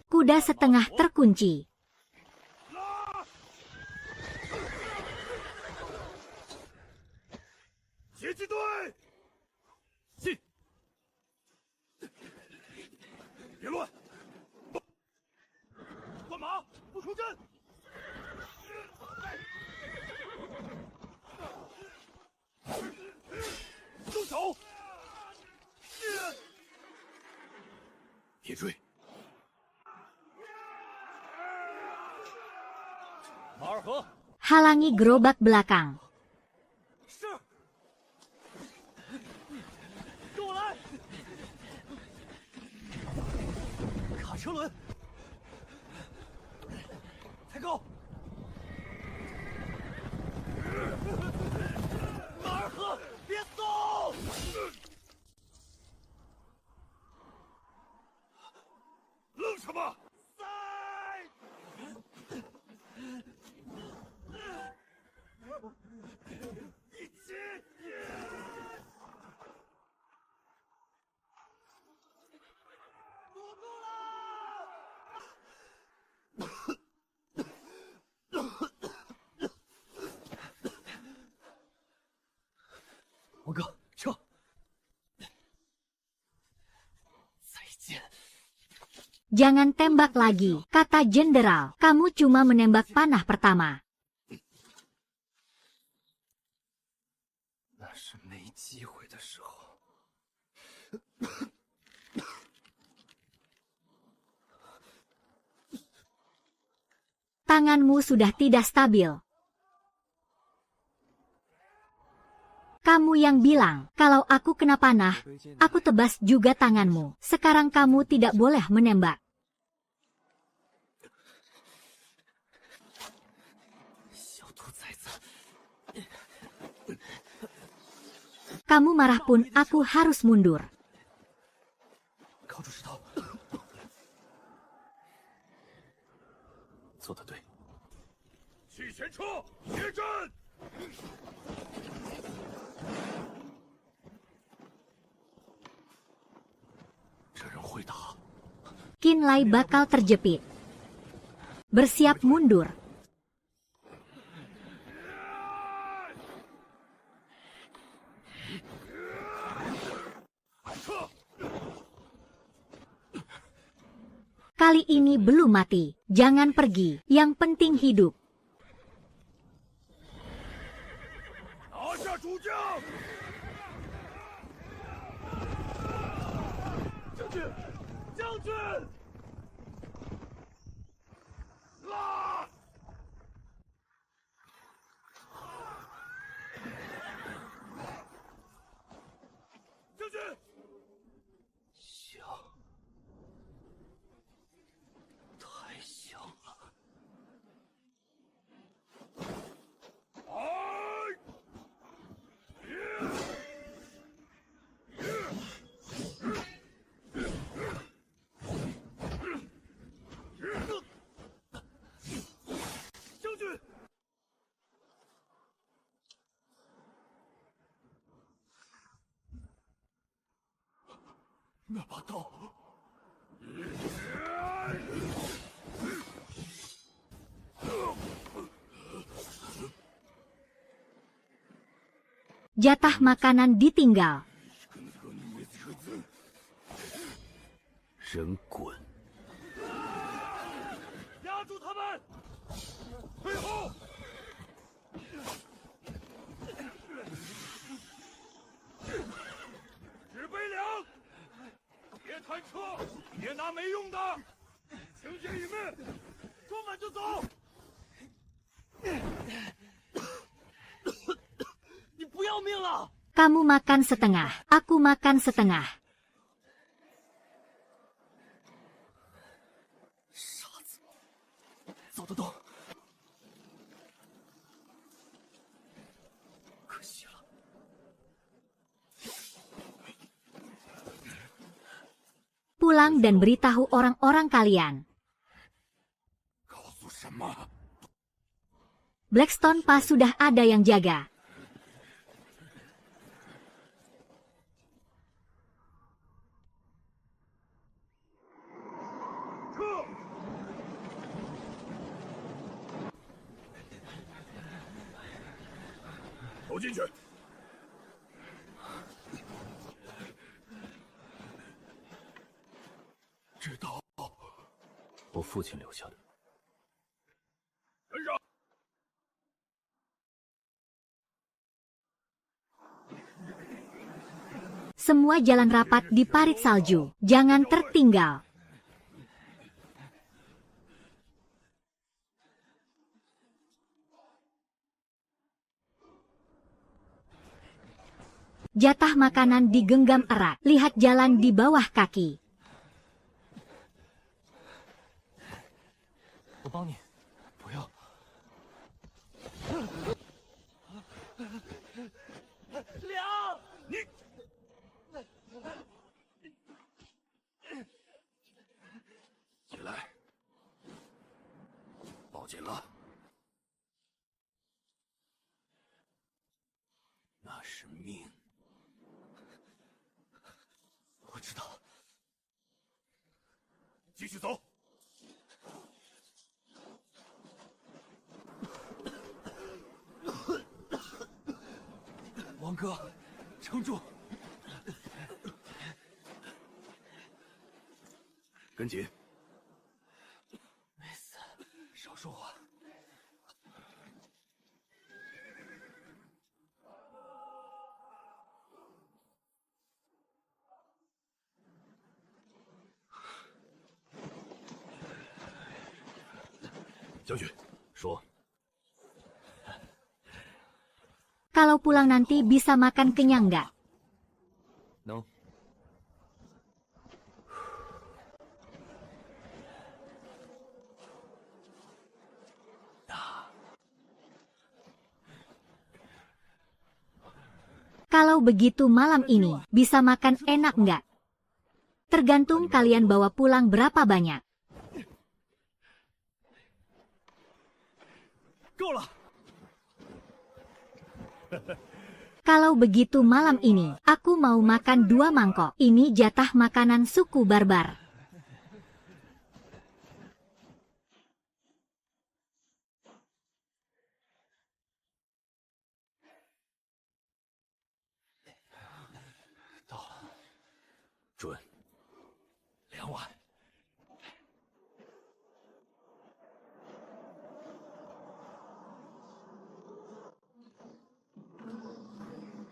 Kuda setengah terkunci. Halangi gerobak belakang. 什么？一起！不够了！王哥，撤！再见。 Jangan tembak lagi, kata jenderal. Kamu cuma menembak panah pertama. 那是没机会的时候。Tanganmu sudah tidak stabil. Kamu yang bilang, kalau aku kena panah, aku tebas juga tanganmu. Sekarang kamu tidak boleh menembak. Kamu marah pun aku harus mundur. 靠住石头，做得对。去前车，决战！ 这人会打。 Qinlai bakal terjepit. Bersiap mundur. Kali ini belum mati. Jangan pergi. Yang penting hidup. 拿下主将！将军，将军！拉！将军！香，太香了。将军，那把刀， Jatah makanan ditinggal. 人滚！ 压住他们！退后！指背粮，别贪车，别拿没用的，清些里面，说完就走。你不要命了？ Kamu makan setengah, aku makan setengah. 傻子，走得动。可惜了。 Pulang dan beritahu orang-orang kalian. 告诉什么？ Blackstone Pass sudah ada yang jaga. 走进去。知道，我父亲留下的。跟上。 Semua jalan rapat di parit salju. Jangan tertinggal. Jatah makanan digenggam erat. Lihat jalan di bawah kaki. 我帮你，不要。梁，你。 起来！继续走。王哥，撑住！跟紧。没死，少说话。将军，说。 Kalau pulang nanti bisa makan kenyang nggak?能。Kalau begitu malam ini, bisa makan enak nggak? Tergantung kalian bawa pulang berapa banyak. 够了。 Kalau begitu malam ini, aku mau makan 2 mangkok. Ini jatah makanan suku barbar.准。2碗。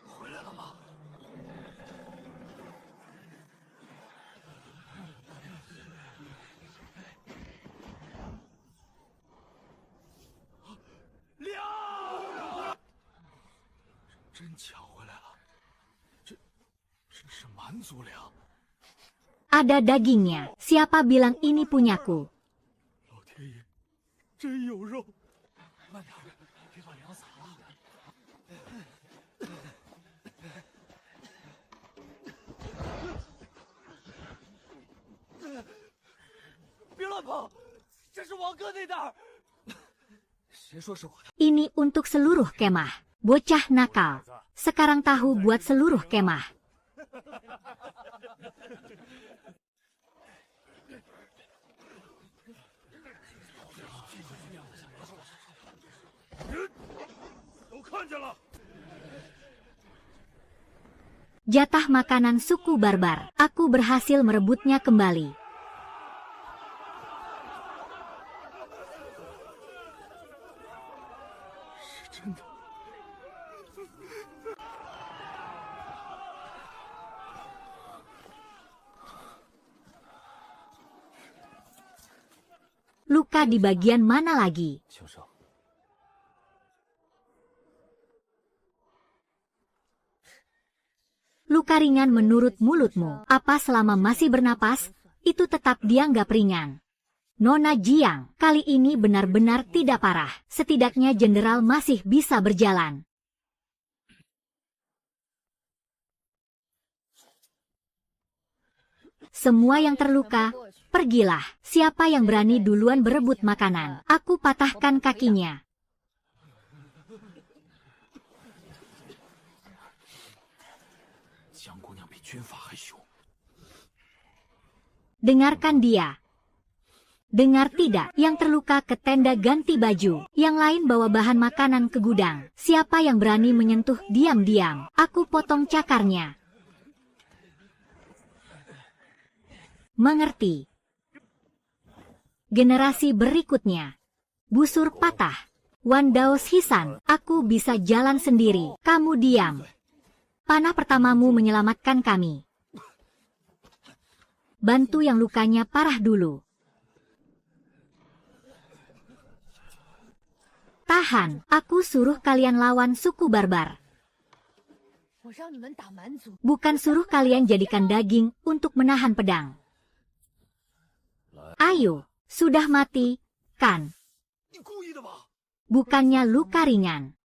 回来了吗？真抢回来了，这是蛮族粮。 Ada dagingnya. Siapa bilang ini punyaku? 老天爷，真有肉！慢点，别把粮洒了。别乱跑，这是王哥那袋儿。谁说是我的？ Ini untuk seluruh kemah. Bocah nakal. Sekarang tahu buat seluruh kemah. Jatah makanan suku barbar. Aku berhasil merebutnya kembali. Luka di bagian mana lagi? 轻声。 Luka ringan menurut mulutmu. Apa selama masih bernapas, itu tetap dianggap ringan? Nona Jiang, kali ini benar-benar tidak parah. Setidaknya jenderal masih bisa berjalan. Semua yang terluka, pergilah. Siapa yang berani duluan berebut makanan? Aku patahkan kakinya. Dengarkan dia. Dengar tidak, yang terluka ke tenda ganti baju, yang lain bawa bahan makanan ke gudang. Siapa yang berani menyentuh diam-diam? Aku potong cakarnya. Mengerti. Generasi berikutnya. Busur patah. Wandaos Hisan, aku bisa jalan sendiri. Kamu diam. Panah pertamamu menyelamatkan kami. Bantu yang lukanya parah dulu. Tahan, aku suruh kalian lawan suku barbar. Bukan suruh kalian jadikan daging untuk menahan pedang. Ayo, sudah mati, kan? Bukannya luka ringan.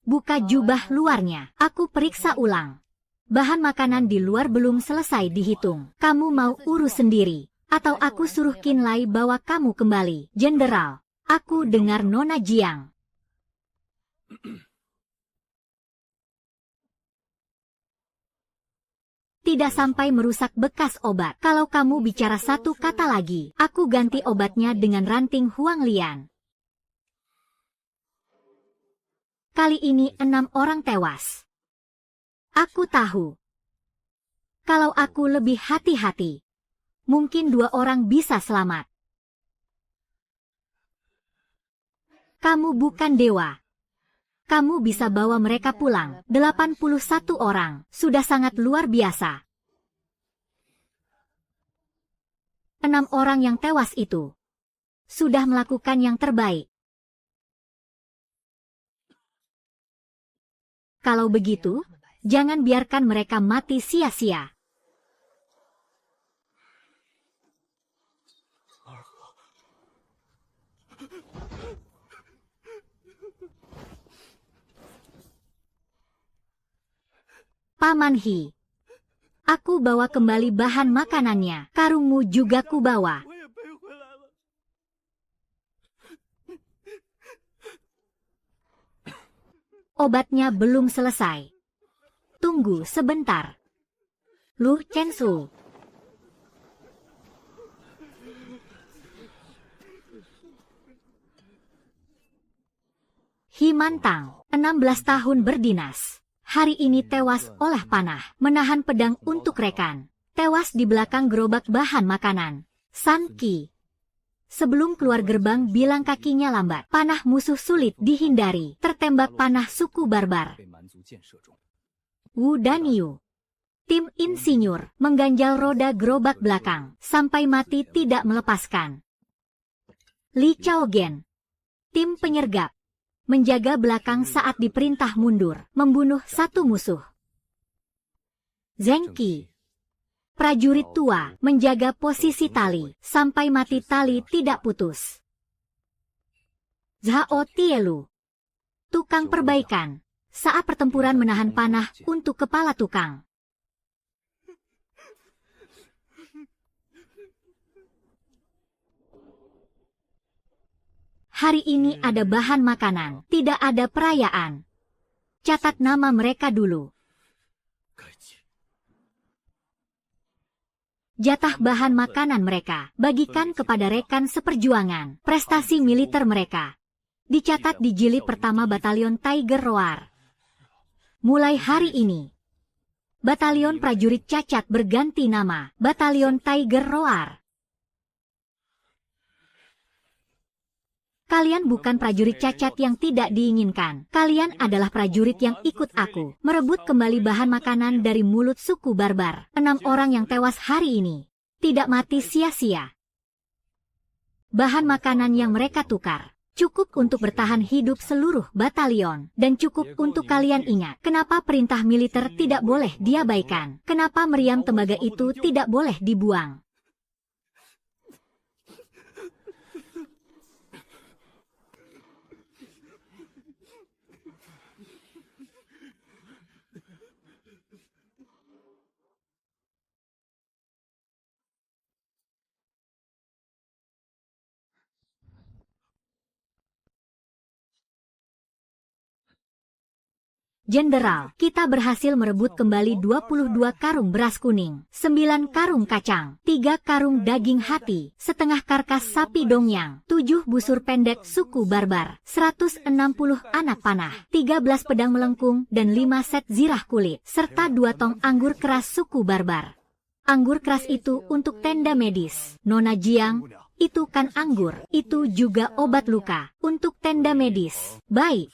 Buka jubah luarnya. Aku periksa ulang. Bahan makanan di luar belum selesai dihitung. Kamu mau urus sendiri. Atau aku suruh Qinlai bawa kamu kembali, Jenderal. Aku dengar Nona Jiang. Tidak sampai merusak bekas obat. Kalau kamu bicara satu kata lagi, aku ganti obatnya dengan ranting Huang Lian. Kali ini 6 orang tewas. Aku tahu. Kalau aku lebih hati-hati, mungkin 2 orang bisa selamat. Kamu bukan dewa. Kamu bisa bawa mereka pulang. 81 orang, sudah sangat luar biasa. 6 orang yang tewas itu sudah melakukan yang terbaik. Kalau begitu, jangan biarkan mereka mati sia-sia. Paman Hi, aku bawa kembali bahan makanannya. Karungmu juga kubawa. 我也背回来了。 Obatnya belum selesai. Tunggu sebentar. Lu Chensu. Hi Mantang, 16 tahun berdinas. Hari ini tewas oleh panah, menahan pedang untuk rekan. Tewas di belakang gerobak bahan makanan. San Qi. Sebelum keluar gerbang bilang kakinya lambat. Panah musuh sulit dihindari. Tertembak panah suku barbar. Wu dan Yu. Tim insinyur mengganjal roda gerobak belakang. Sampai mati tidak melepaskan. Li Chaogen. Tim penyergap. Menjaga belakang saat diperintah mundur. Membunuh satu musuh. Zheng Qi. Prajurit tua menjaga posisi tali. Sampai mati tali tidak putus. Zhao Tielu. Tukang perbaikan. Saat pertempuran menahan panah untuk kepala tukang. Hari ini ada bahan makanan, tidak ada perayaan. Catat nama mereka dulu. Jatah bahan makanan mereka, bagikan kepada rekan seperjuangan. Prestasi militer mereka dicatat di jilid pertama Batalion Tiger Roar. Mulai hari ini, Batalion Prajurit Cacat berganti nama, Batalion Tiger Roar. Kalian bukan prajurit cacat yang tidak diinginkan. Kalian adalah prajurit yang ikut aku, merebut kembali bahan makanan dari mulut suku barbar. 6 orang yang tewas hari ini tidak mati sia-sia. Bahan makanan yang mereka tukar cukup untuk bertahan hidup seluruh batalion. Dan cukup untuk kalian ingat, kenapa perintah militer tidak boleh diabaikan. Kenapa meriam tembaga itu tidak boleh dibuang. Jenderal, kita berhasil merebut kembali 22 karung beras kuning, 9 karung kacang, 3 karung daging hati, setengah karkas sapi dongyang, 7 busur pendek suku barbar, 160 anak panah, 13 pedang melengkung, dan 5 set zirah kulit, serta 2 tong anggur keras suku barbar. Anggur keras itu untuk tenda medis. Nona Jiang, itu kan anggur, itu juga obat luka, untuk tenda medis. Baik.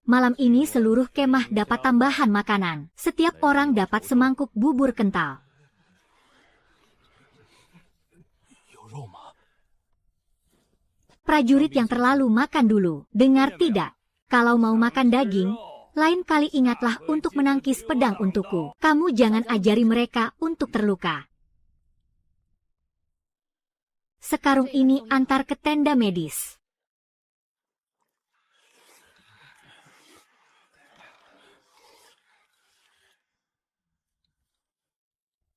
Malam ini seluruh kemah dapat tambahan makanan. Setiap orang dapat semangkuk bubur kental. Prajurit yang terlalu makan dulu. Dengar tidak? Kalau mau makan daging, lain kali ingatlah untuk menangkis pedang untukku. Kamu jangan ajari mereka untuk terluka. Sekarung ini antar ke tenda medis.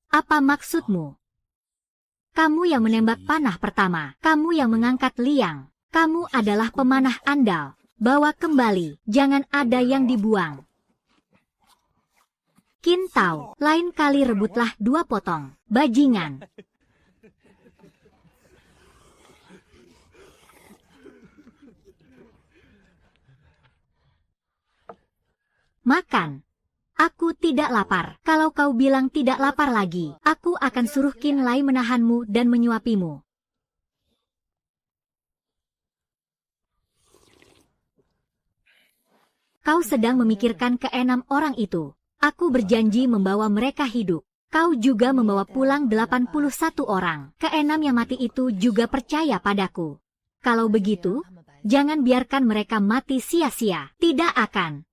Apa maksudmu? Kamu yang menembak panah pertama, kamu yang mengangkat liang. Kamu adalah pemanah andal. Bawa kembali, jangan ada yang dibuang. Qin Tao, lain kali rebutlah 2 potong, bajingan. Makan. Aku tidak lapar. Kalau kau bilang tidak lapar lagi, aku akan suruh Qin Lai menahanmu dan menyuapimu. Kau sedang memikirkan keenam orang itu. Aku berjanji membawa mereka hidup. Kau juga membawa pulang 81 orang. Keenam yang mati itu juga percaya padaku. Kalau begitu, jangan biarkan mereka mati sia-sia. Tidak akan.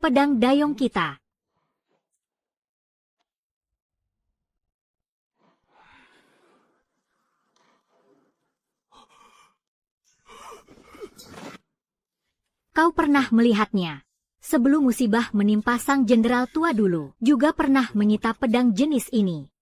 Pedang dayung kita. Kau pernah melihatnya. Sebelum musibah menimpa sang jenderal tua dulu, juga pernah menyita pedang jenis ini.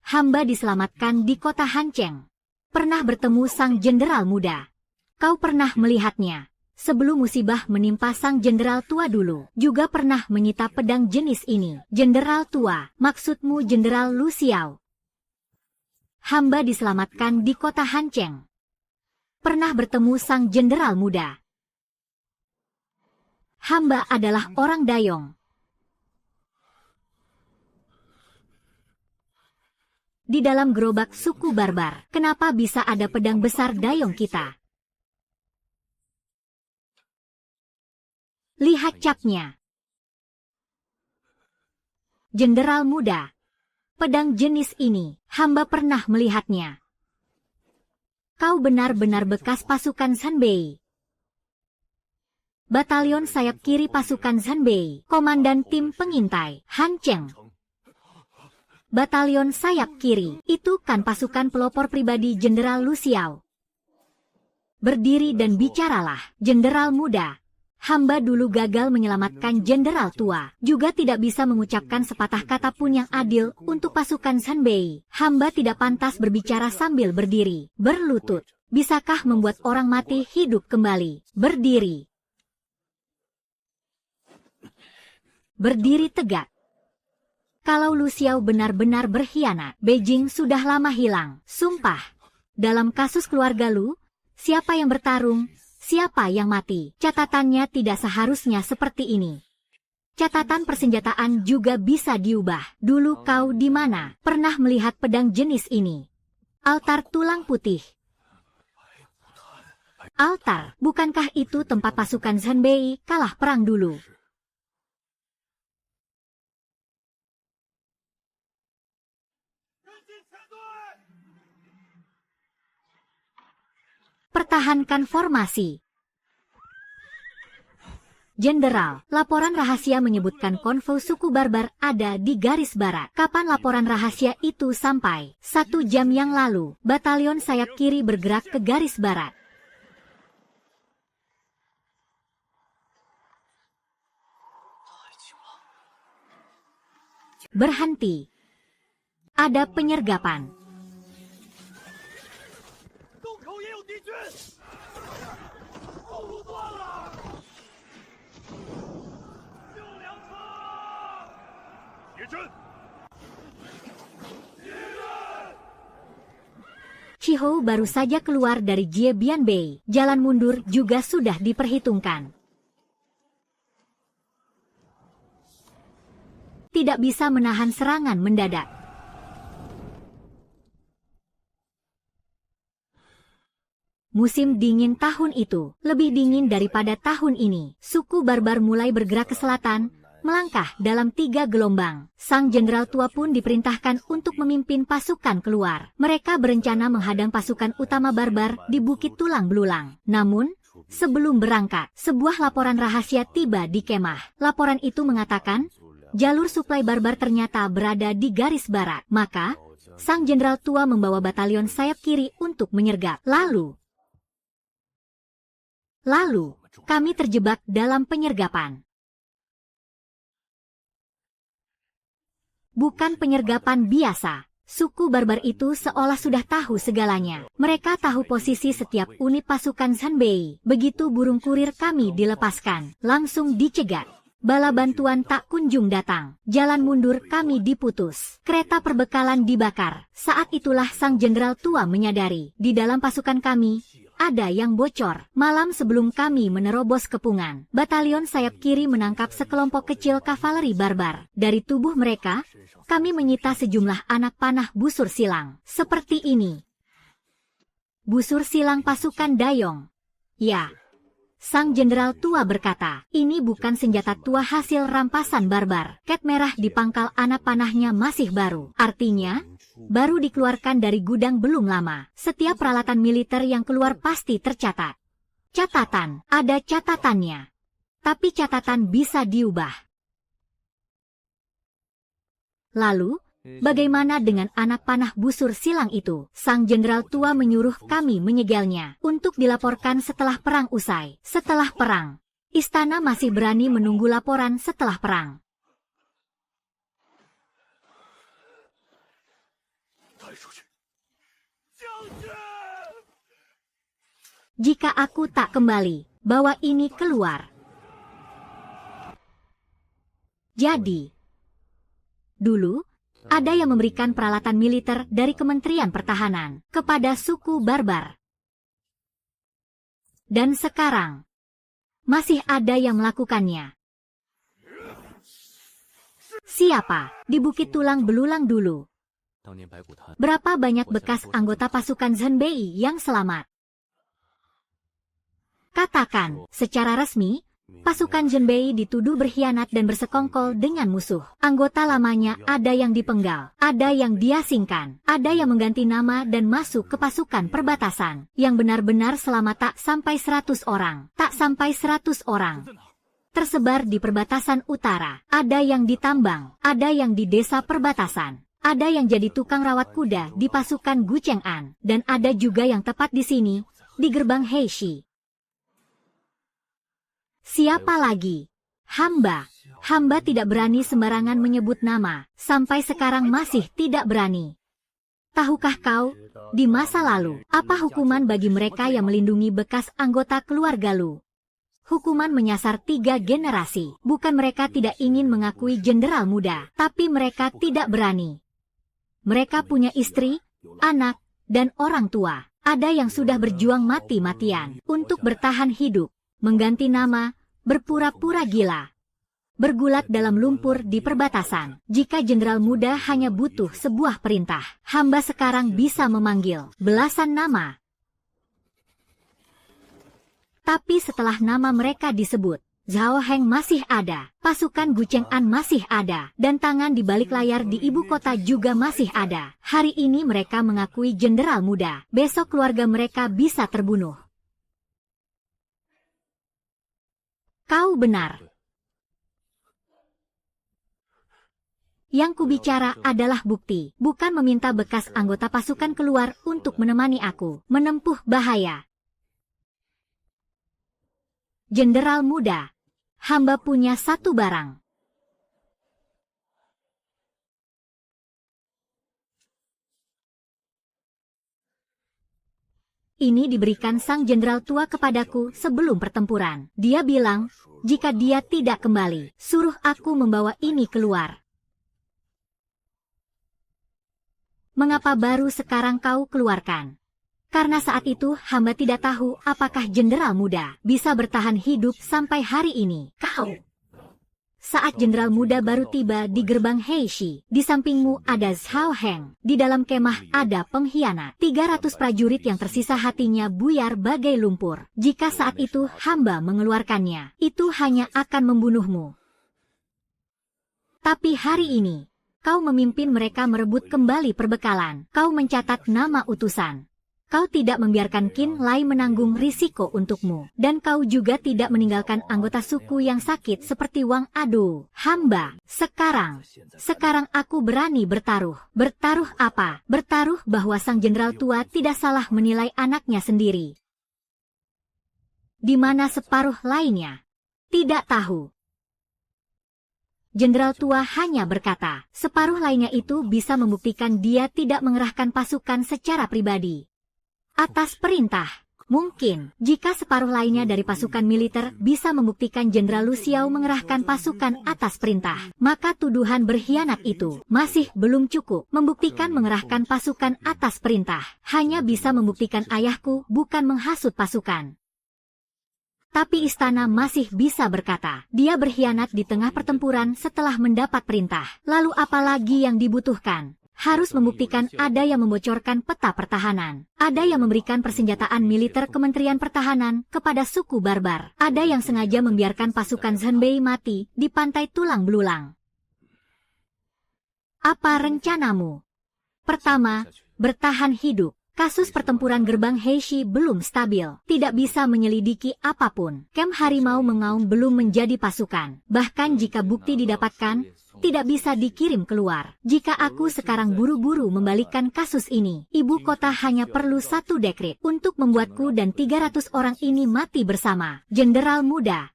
Hamba diselamatkan di kota Hancheng. Pernah bertemu sang jenderal muda. Kau pernah melihatnya. Sebelum musibah menimpa sang jenderal tua dulu, juga pernah menyita pedang jenis ini. Jenderal tua, maksudmu Jenderal Lu Xiao. Hamba diselamatkan di kota Hancheng. Pernah bertemu sang jenderal muda. Hamba adalah orang Dayong. Di dalam gerobak suku barbar, kenapa bisa ada pedang besar Dayong kita? Lihat capnya. Jenderal muda. Pedang jenis ini, hamba pernah melihatnya. Kau benar-benar bekas pasukan Sanbei. Batalion sayap kiri pasukan Sanbei, komandan tim pengintai, Hancheng. Batalion sayap kiri, itu kan pasukan pelopor pribadi Jenderal Lu Xiao. Berdiri dan bicaralah, Jenderal muda. Hamba dulu gagal menyelamatkan jenderal tua, juga tidak bisa mengucapkan sepatah kata pun yang adil untuk pasukan Sanbei. Hamba tidak pantas berbicara sambil berdiri, berlutut. Bisakah membuat orang mati hidup kembali? Berdiri. Berdiri tegak. Kalau Lu Xiao benar-benar berkhianat, Beijing sudah lama hilang. Sumpah. Dalam kasus keluarga Lu, siapa yang bertarung? Siapa yang mati? Catatannya tidak seharusnya seperti ini. Catatan persenjataan juga bisa diubah. Dulu kau di mana? Pernah melihat pedang jenis ini? Altar tulang putih. Altar, bukankah itu tempat pasukan Sanbei kalah perang dulu? Pertahankan formasi. Jenderal, laporan rahasia menyebutkan konvoi suku barbar ada di garis barat. Kapan laporan rahasia itu sampai? 1 jam yang lalu, batalion sayap kiri bergerak ke garis barat. Berhenti. Ada penyergapan. Chihou baru saja keluar dari Jie Bianbei. Jalan mundur juga sudah diperhitungkan. Tidak bisa menahan serangan mendadak. Musim dingin tahun itu lebih dingin daripada tahun ini. Suku barbar mulai bergerak ke selatan, melangkah dalam 3 gelombang. Sang jenderal tua pun diperintahkan untuk memimpin pasukan keluar. Mereka berencana menghadang pasukan utama barbar di Bukit Tulang Belulang. Namun, sebelum berangkat, sebuah laporan rahasia tiba di kemah. Laporan itu mengatakan, jalur suplai barbar ternyata berada di garis barat. Maka, sang jenderal tua membawa batalion sayap kiri untuk menyergap. Lalu, kami terjebak dalam penyergapan. Bukan penyergapan biasa. Suku barbar itu seolah sudah tahu segalanya. Mereka tahu posisi setiap unit pasukan Zanbei. Begitu burung kurir kami dilepaskan, langsung dicegat. Bala bantuan tak kunjung datang. Jalan mundur kami diputus. Kereta perbekalan dibakar. Saat itulah sang jenderal tua menyadari, di dalam pasukan kami, ada yang bocor. Malam sebelum kami menerobos kepungan, batalion sayap kiri menangkap sekelompok kecil kavaleri barbar. Dari tubuh mereka, kami menyita sejumlah anak panah busur silang. Seperti ini. Busur silang pasukan Dayong. Ya. Sang jenderal tua berkata, ini bukan senjata tua hasil rampasan barbar. Ket merah di pangkal anak panahnya masih baru. Artinya, baru dikeluarkan dari gudang belum lama. Setiap peralatan militer yang keluar pasti tercatat. Catatan, ada catatannya. Tapi catatan bisa diubah. Lalu, bagaimana dengan anak panah busur silang itu? Sang jenderal tua menyuruh kami menyegelnya untuk dilaporkan setelah perang usai. Setelah perang, istana masih berani menunggu laporan setelah perang. Jika aku tak kembali, bawa ini keluar. Jadi, dulu, ada yang memberikan peralatan militer dari Kementerian Pertahanan kepada suku barbar. Dan sekarang, masih ada yang melakukannya. Siapa? Di Bukit Tulang Belulang dulu. Berapa banyak bekas anggota pasukan Zanbei yang selamat? Katakan, secara resmi, pasukan Zanbei dituduh berkhianat dan bersekongkol dengan musuh. Anggota lamanya ada yang dipenggal, ada yang diasingkan, ada yang mengganti nama dan masuk ke pasukan perbatasan. Yang benar-benar selamat tak sampai 100 orang. Tak sampai 100 orang. Tersebar di perbatasan utara. Ada yang ditambang, ada yang di desa perbatasan. Ada yang jadi tukang rawat kuda di pasukan Gu Cheng'an. Dan ada juga yang tepat di sini, di gerbang Heishi. Siapa lagi? Hamba. Hamba tidak berani sembarangan menyebut nama. Sampai sekarang masih tidak berani. Tahukah kau, di masa lalu, apa hukuman bagi mereka yang melindungi bekas anggota keluarga Lu? Hukuman menyasar 3 generasi. Bukan mereka tidak ingin mengakui jenderal muda, tapi mereka tidak berani. Mereka punya istri, anak, dan orang tua. Ada yang sudah berjuang mati-matian untuk bertahan hidup, mengganti nama, berpura-pura gila, bergulat dalam lumpur di perbatasan. Jika jenderal muda hanya butuh sebuah perintah, hamba sekarang bisa memanggil belasan nama. Tapi setelah nama mereka disebut, Zhao Heng masih ada, pasukan Gu Cheng'an masih ada, dan tangan di balik layar di ibu kota juga masih ada. Hari ini mereka mengakui jenderal muda, besok keluarga mereka bisa terbunuh. Kau benar. Yang kubicara adalah bukti, bukan meminta bekas anggota pasukan keluar untuk menemani aku menempuh bahaya. Jenderal muda, hamba punya satu barang. Ini diberikan sang jenderal tua kepadaku sebelum pertempuran. Dia bilang, jika dia tidak kembali, suruh aku membawa ini keluar. Mengapa baru sekarang kau keluarkan? Karena saat itu hamba tidak tahu apakah jenderal muda bisa bertahan hidup sampai hari ini. Kau! Saat jenderal muda baru tiba di gerbang Heishi, di sampingmu ada Zhao Heng. Di dalam kemah ada pengkhianat. 300 prajurit yang tersisa hatinya buyar bagai lumpur. Jika saat itu hamba mengeluarkannya, itu hanya akan membunuhmu. Tapi hari ini, kau memimpin mereka merebut kembali perbekalan. Kau mencatat nama utusan. Kau tidak membiarkan Qin Lai menanggung risiko untukmu. Dan kau juga tidak meninggalkan anggota suku yang sakit seperti Wang Adu. Hamba, sekarang aku berani bertaruh. Bertaruh apa? Bertaruh bahwa sang jenderal tua tidak salah menilai anaknya sendiri. Di mana separuh lainnya? Tidak tahu. Jenderal tua hanya berkata, separuh lainnya itu bisa membuktikan dia tidak mengerahkan pasukan secara pribadi. Atas perintah, mungkin, jika separuh lainnya dari pasukan militer bisa membuktikan Jenderal Lu Xiao mengerahkan pasukan atas perintah, maka tuduhan berkhianat itu masih belum cukup membuktikan mengerahkan pasukan atas perintah. Hanya bisa membuktikan ayahku bukan menghasut pasukan. Tapi istana masih bisa berkata, dia berkhianat di tengah pertempuran setelah mendapat perintah. Lalu apa lagi yang dibutuhkan? Harus membuktikan ada yang membocorkan peta pertahanan. Ada yang memberikan persenjataan militer Kementerian Pertahanan kepada suku barbar. Ada yang sengaja membiarkan pasukan Zhenbei mati di pantai tulang belulang. Apa rencanamu? Pertama, bertahan hidup. Kasus pertempuran gerbang Heishi belum stabil. Tidak bisa menyelidiki apapun. Kem Harimau Mengaum belum menjadi pasukan. Bahkan jika bukti didapatkan, tidak bisa dikirim keluar. Jika aku sekarang buru-buru membalikkan kasus ini, ibu kota hanya perlu 1 dekret untuk membuatku dan 300 orang ini mati bersama. Jenderal muda.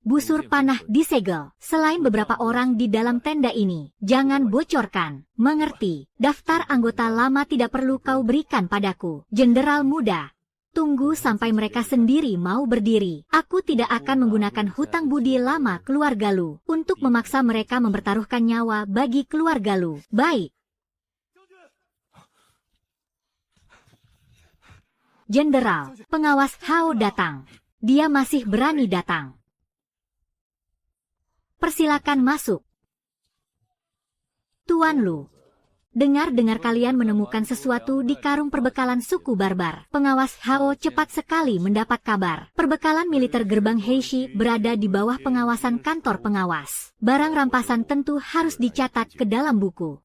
Busur panah disegel. Selain beberapa orang di dalam tenda ini, jangan bocorkan. Mengerti? Daftar anggota lama tidak perlu kau berikan padaku. Jenderal muda. Tunggu sampai mereka sendiri mau berdiri. Aku tidak akan menggunakan hutang budi lama keluarga Lu untuk memaksa mereka mempertaruhkan nyawa bagi keluarga Lu. Baik. Jenderal, pengawas Hao datang. Dia masih berani datang. Persilakan masuk. Tuan Lu. Dengar-dengar kalian menemukan sesuatu di karung perbekalan suku barbar. Pengawas Hao cepat sekali mendapat kabar. Perbekalan militer gerbang Heishi berada di bawah pengawasan kantor pengawas. Barang rampasan tentu harus dicatat ke dalam buku.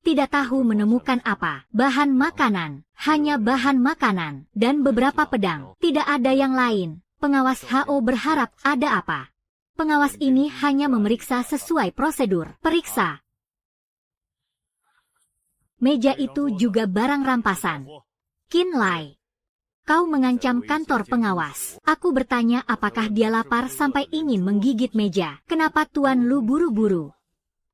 Tidak tahu menemukan apa. Bahan makanan. Hanya bahan makanan. Dan beberapa pedang. Tidak ada yang lain. Pengawas Hao berharap ada apa. Pengawas ini hanya memeriksa sesuai prosedur. Periksa. Meja itu juga barang rampasan. Qin Lai. Kau mengancam kantor pengawas. Aku bertanya apakah dia lapar sampai ingin menggigit meja. Kenapa Tuan Lu buru-buru?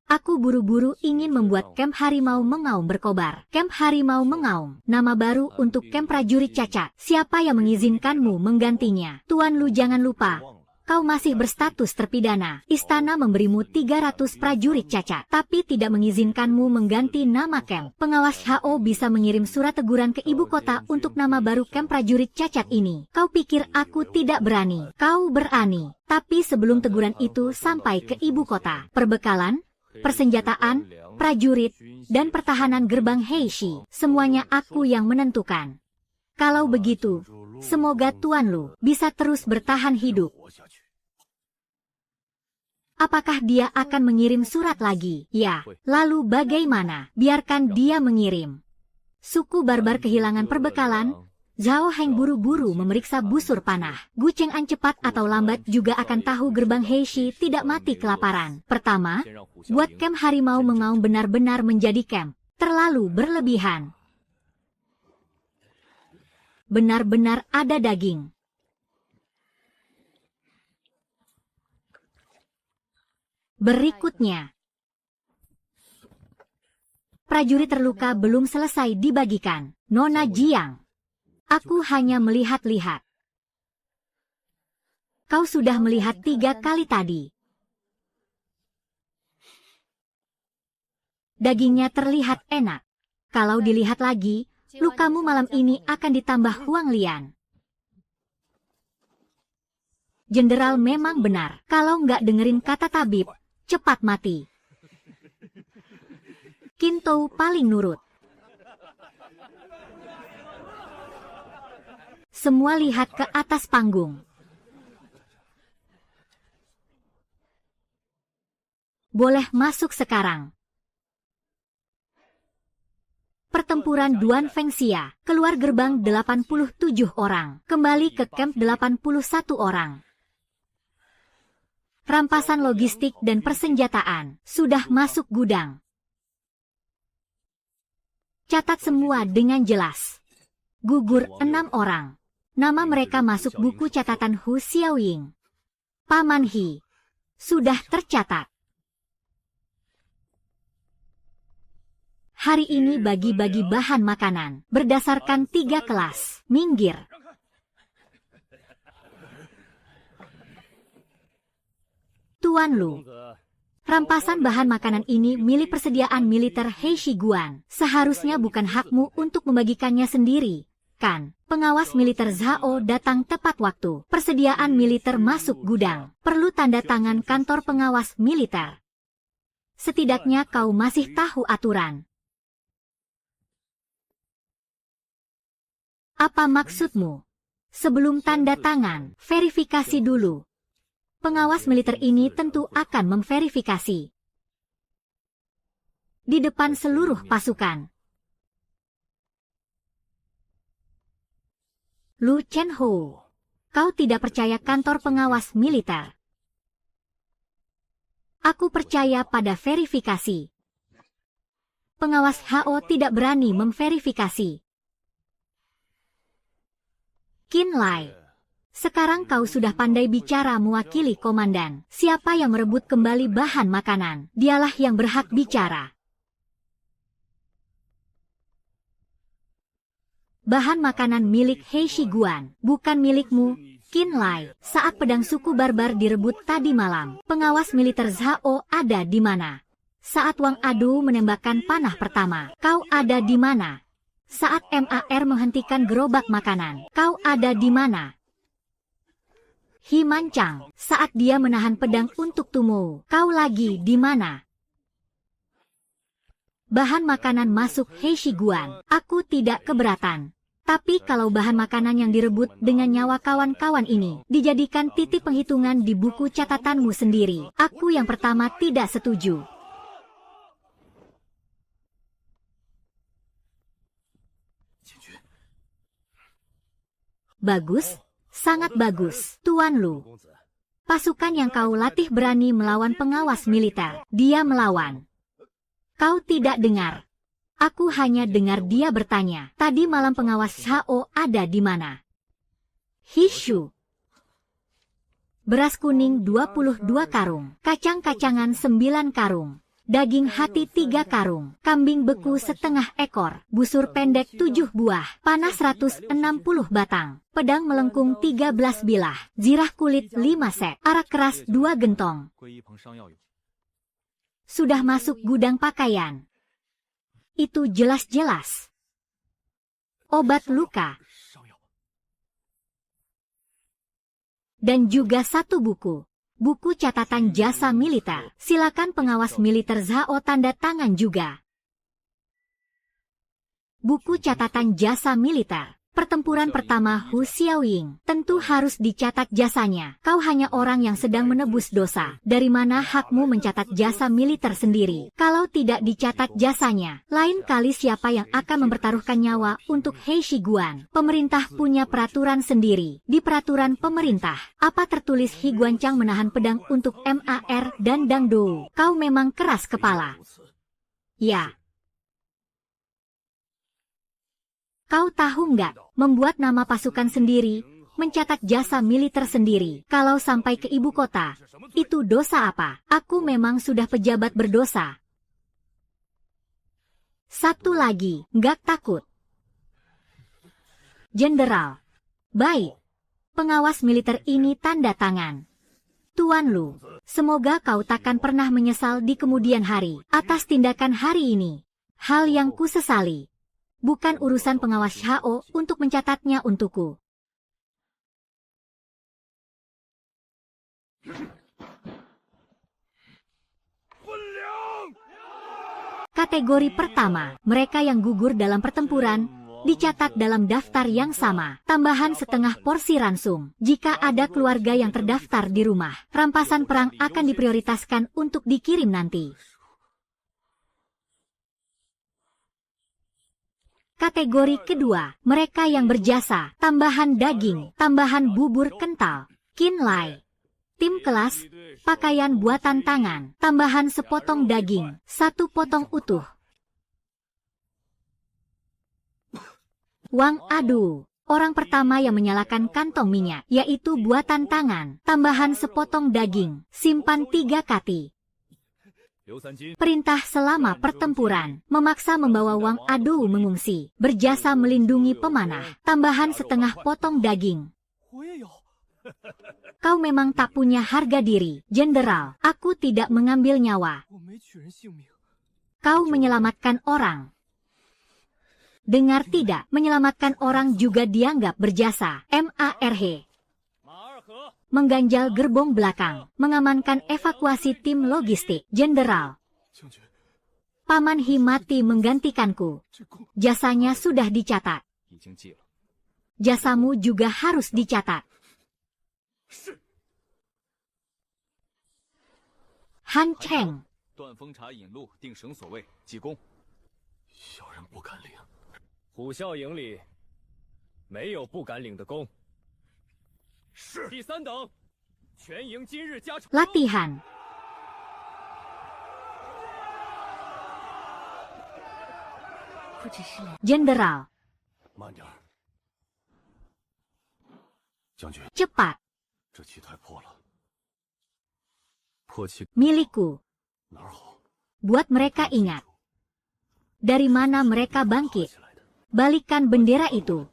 Aku buru-buru ingin membuat Kamp Harimau Mengaum berkobar. Kamp Harimau Mengaum. Nama baru untuk kamp prajurit cacat. Siapa yang mengizinkanmu menggantinya? Tuan Lu jangan lupa. Kau masih berstatus terpidana. Istana memberimu 300 prajurit cacat, tapi tidak mengizinkanmu mengganti nama kamp. Pengawas HO bisa mengirim surat teguran ke ibu kota untuk nama baru kamp prajurit cacat ini. Kau pikir aku tidak berani? Kau berani. Tapi sebelum teguran itu sampai ke ibu kota, perbekalan, persenjataan, prajurit, dan pertahanan gerbang Heishi, semuanya aku yang menentukan. Kalau begitu, semoga Tuan Lu bisa terus bertahan hidup. Apakah dia akan mengirim surat lagi? Ya, lalu bagaimana? Biarkan dia mengirim. Suku barbar kehilangan perbekalan. Zhao Heng buru-buru memeriksa busur panah. Gu Cheng'an cepat atau lambat juga akan tahu gerbang Heishi tidak mati kelaparan. Pertama, buat kamp Harimau Mengaum benar-benar menjadi kamp terlalu berlebihan. Benar-benar ada daging. Berikutnya, prajurit terluka belum selesai dibagikan. Nona Jiang, aku hanya melihat-lihat. Kau sudah melihat 3 kali tadi. Dagingnya terlihat enak. Kalau dilihat lagi, lukamu malam ini akan ditambah Huang Lian. Jenderal memang benar. Kalau nggak dengerin kata tabib, cepat mati. Qin Tou paling nurut. Semua lihat ke atas panggung. boleh masuk sekarang. Pertempuran Duan Fengxia, keluar gerbang 87 orang, kembali ke camp 81 orang. Rampasan logistik dan persenjataan, sudah masuk gudang. Catat semua dengan jelas. Gugur 6 orang. Nama mereka masuk buku catatan Hu Xiaoying. Paman He. Sudah tercatat. Hari ini bagi-bagi bahan makanan, berdasarkan 3 kelas. Minggir. Tuan Lu. Rampasan bahan makanan ini milik persediaan militer He Shiguan. Seharusnya bukan hakmu untuk membagikannya sendiri, kan? Pengawas militer Zhao datang tepat waktu. Persediaan militer masuk gudang. Perlu tanda tangan kantor pengawas militer. Setidaknya kau masih tahu aturan. Apa maksudmu? Sebelum tanda tangan, verifikasi dulu. Pengawas militer ini tentu akan memverifikasi. Di depan seluruh pasukan. Lu Chenho, kau tidak percaya kantor pengawas militer? Aku percaya pada verifikasi. Pengawas HO tidak berani memverifikasi. Qin Lai, sekarang kau sudah pandai bicara mewakili komandan. Siapa yang merebut kembali bahan makanan, dialah yang berhak bicara. Bahan makanan milik He Shiguan, bukan milikmu, Qin Lai. Saat pedang suku barbar direbut tadi malam, pengawas militer Zhao ada di mana? Saat Wang Adu menembakkan panah pertama, kau ada di mana? Saat MAR menghentikan gerobak makanan, kau ada di mana? He Manchang, saat dia menahan pedang untuk Tumo, kau lagi di mana? Bahan makanan masuk He Shiguan, aku tidak keberatan. Tapi kalau bahan makanan yang direbut dengan nyawa kawan-kawan ini dijadikan titik penghitungan di buku catatanmu sendiri, aku yang pertama tidak setuju. Bagus, sangat bagus, Tuan Lu. Pasukan yang kau latih berani melawan pengawas militer. Dia melawan. Kau tidak dengar. Aku hanya dengar dia bertanya, tadi malam pengawas Shao ada di mana? Hishu. Beras kuning 22 karung, kacang-kacangan 9 karung. Daging hati 3 karung, kambing beku setengah ekor, busur pendek 7 buah, panah 160 batang, pedang melengkung 13 bilah, zirah kulit 5 set, arak keras 2 gentong. Sudah masuk gudang pakaian. Itu jelas-jelas. Obat luka. Dan juga 1 buku. Buku catatan jasa militer. Silakan pengawas militer Zhao tanda tangan juga. Buku catatan jasa militer. Pertempuran pertama Hu Xiaoying. Tentu harus dicatat jasanya. Kau hanya orang yang sedang menebus dosa. Dari mana hakmu mencatat jasa militer sendiri? Kalau tidak dicatat jasanya, lain kali siapa yang akan mempertaruhkan nyawa untuk He Shiguan? Pemerintah punya peraturan sendiri. Di peraturan pemerintah, apa tertulis He Guancang menahan pedang untuk MAR dan Dang Dou? Kau memang keras kepala. Ya. Kau tahu nggak, membuat nama pasukan sendiri, mencatat jasa militer sendiri, kalau sampai ke ibu kota, itu dosa apa? Aku memang sudah pejabat berdosa. Satu lagi, nggak takut. Jenderal. Baik. Pengawas militer ini tanda tangan. Tuan Lu, semoga kau takkan pernah menyesal di kemudian hari, atas tindakan hari ini. Hal yang kusesali. Bukan urusan pengawas Shao untuk mencatatnya untukku. Kategori pertama, mereka yang gugur dalam pertempuran, Dicatat dalam daftar yang sama, tambahan setengah porsi ransum. Jika ada keluarga yang terdaftar di rumah, rampasan perang akan diprioritaskan untuk dikirim nanti. Kategori kedua, mereka yang berjasa, tambahan daging, tambahan bubur kental. Qinlai. Tim kelas, pakaian buatan tangan, tambahan sepotong daging, 1 potong utuh. Wang Adu, orang pertama yang menyalakan kantong minyak, yaitu buatan tangan, tambahan sepotong daging, simpan 3 kati. Perintah selama pertempuran, memaksa membawa Wang Adu mengungsi, berjasa melindungi pemanah, tambahan setengah potong daging. Kau memang tak punya harga diri, Jenderal. Aku tidak mengambil nyawa. Kau menyelamatkan orang. Dengar tidak, menyelamatkan orang juga dianggap berjasa. MARH. Mengganjal gerbong belakang, mengamankan evakuasi tim logistik. Jenderal. Paman He mati menggantikanku. Jasanya sudah dicatat. Jasamu juga harus dicatat. Han Cheng. 断风茶引路，定绳索位，急攻。小人不敢领。虎啸营里没有不敢领的功。是。第3等，全营今日加成。 Latihan. Jenderal. 慢点儿，将军， Cepat. 这气太破了。破气 Milikku. 哪儿好？ Buat mereka ingat. Dari mana mereka bangkit? 起来的。 Balikan bendera itu.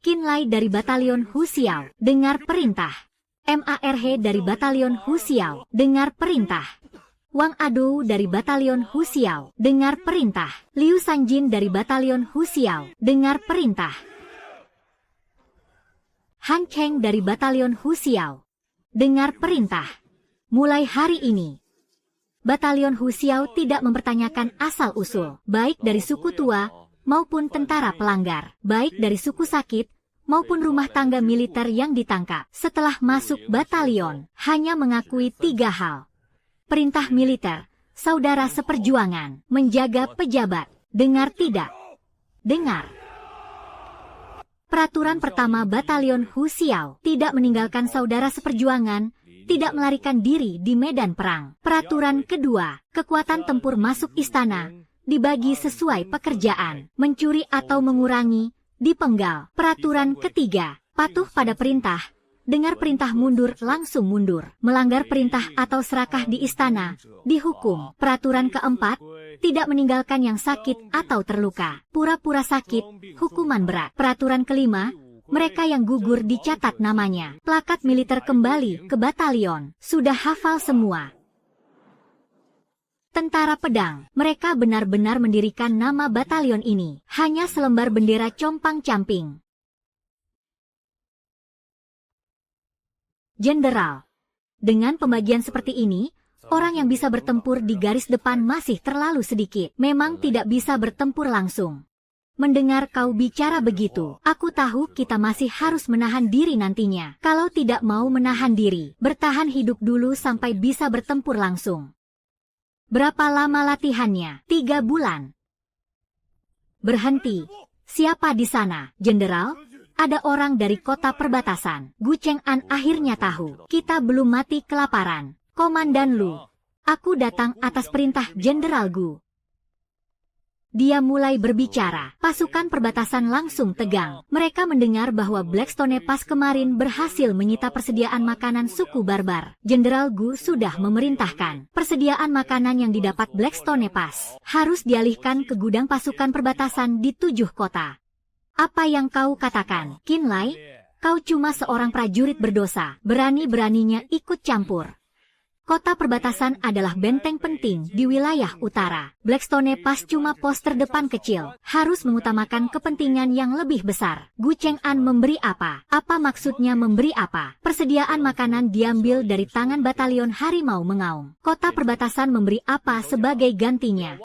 Qinlai dari Batalion Hu Xiao, dengar perintah. MARH dari Batalion Hu Xiao, dengar perintah. Wang Adu dari Batalion Hu Xiao, dengar perintah. Liu Sanjin dari Batalion Hu Xiao, dengar perintah. Han Cheng dari Batalion Hu Xiao, dengar perintah. Mulai hari ini, Batalion Hu Xiao tidak mempertanyakan asal-usul, baik dari suku tua maupun tentara pelanggar, baik dari suku sakit maupun rumah tangga militer yang ditangkap. Setelah masuk batalion, hanya mengakui 3 hal. Perintah militer, saudara seperjuangan, menjaga pejabat. Dengar tidak? Dengar. Peraturan pertama Batalion Hu Xiao, tidak meninggalkan saudara seperjuangan, tidak melarikan diri di medan perang. Peraturan kedua, kekuatan tempur masuk istana, dibagi sesuai pekerjaan, mencuri atau mengurangi, dipenggal. Peraturan ketiga, patuh pada perintah, dengar perintah mundur langsung mundur, melanggar perintah atau serakah di istana, dihukum. Peraturan keempat, tidak meninggalkan yang sakit atau terluka, pura-pura sakit, hukuman berat. Peraturan kelima, mereka yang gugur dicatat namanya. Plakat militer kembali ke batalion, sudah hafal semua. Tentara pedang, mereka benar-benar mendirikan nama batalion ini, hanya selembar bendera compang-camping. Jenderal, dengan pembagian seperti ini, orang yang bisa bertempur di garis depan masih terlalu sedikit, memang tidak bisa bertempur langsung. Mendengar kau bicara begitu, aku tahu kita masih harus menahan diri nantinya. Kalau tidak mau menahan diri, bertahan hidup dulu sampai bisa bertempur langsung. Berapa lama latihannya? 3 bulan. Berhenti. Siapa di sana, Jenderal? Ada orang dari kota perbatasan. Gu Cheng'an akhirnya tahu. Kita belum mati kelaparan. Komandan Lu. Aku datang atas perintah Jenderal Gu. Dia mulai berbicara. Pasukan perbatasan langsung tegang. Mereka mendengar bahwa Blackstone Pass kemarin berhasil menyita persediaan makanan suku barbar. Jenderal Gu sudah memerintahkan persediaan makanan yang didapat Blackstone Pass harus dialihkan ke gudang pasukan perbatasan di 7 kota. Apa yang kau katakan, Qinlai? Kau cuma seorang prajurit berdosa, berani-beraninya ikut campur. Kota perbatasan adalah benteng penting di wilayah utara. Blackstone pas cuma pos terdepan kecil, harus mengutamakan kepentingan yang lebih besar. Gu Cheng'an memberi apa? Apa maksudnya memberi apa? Persediaan makanan diambil dari tangan batalion harimau mengaum. Kota perbatasan memberi apa sebagai gantinya?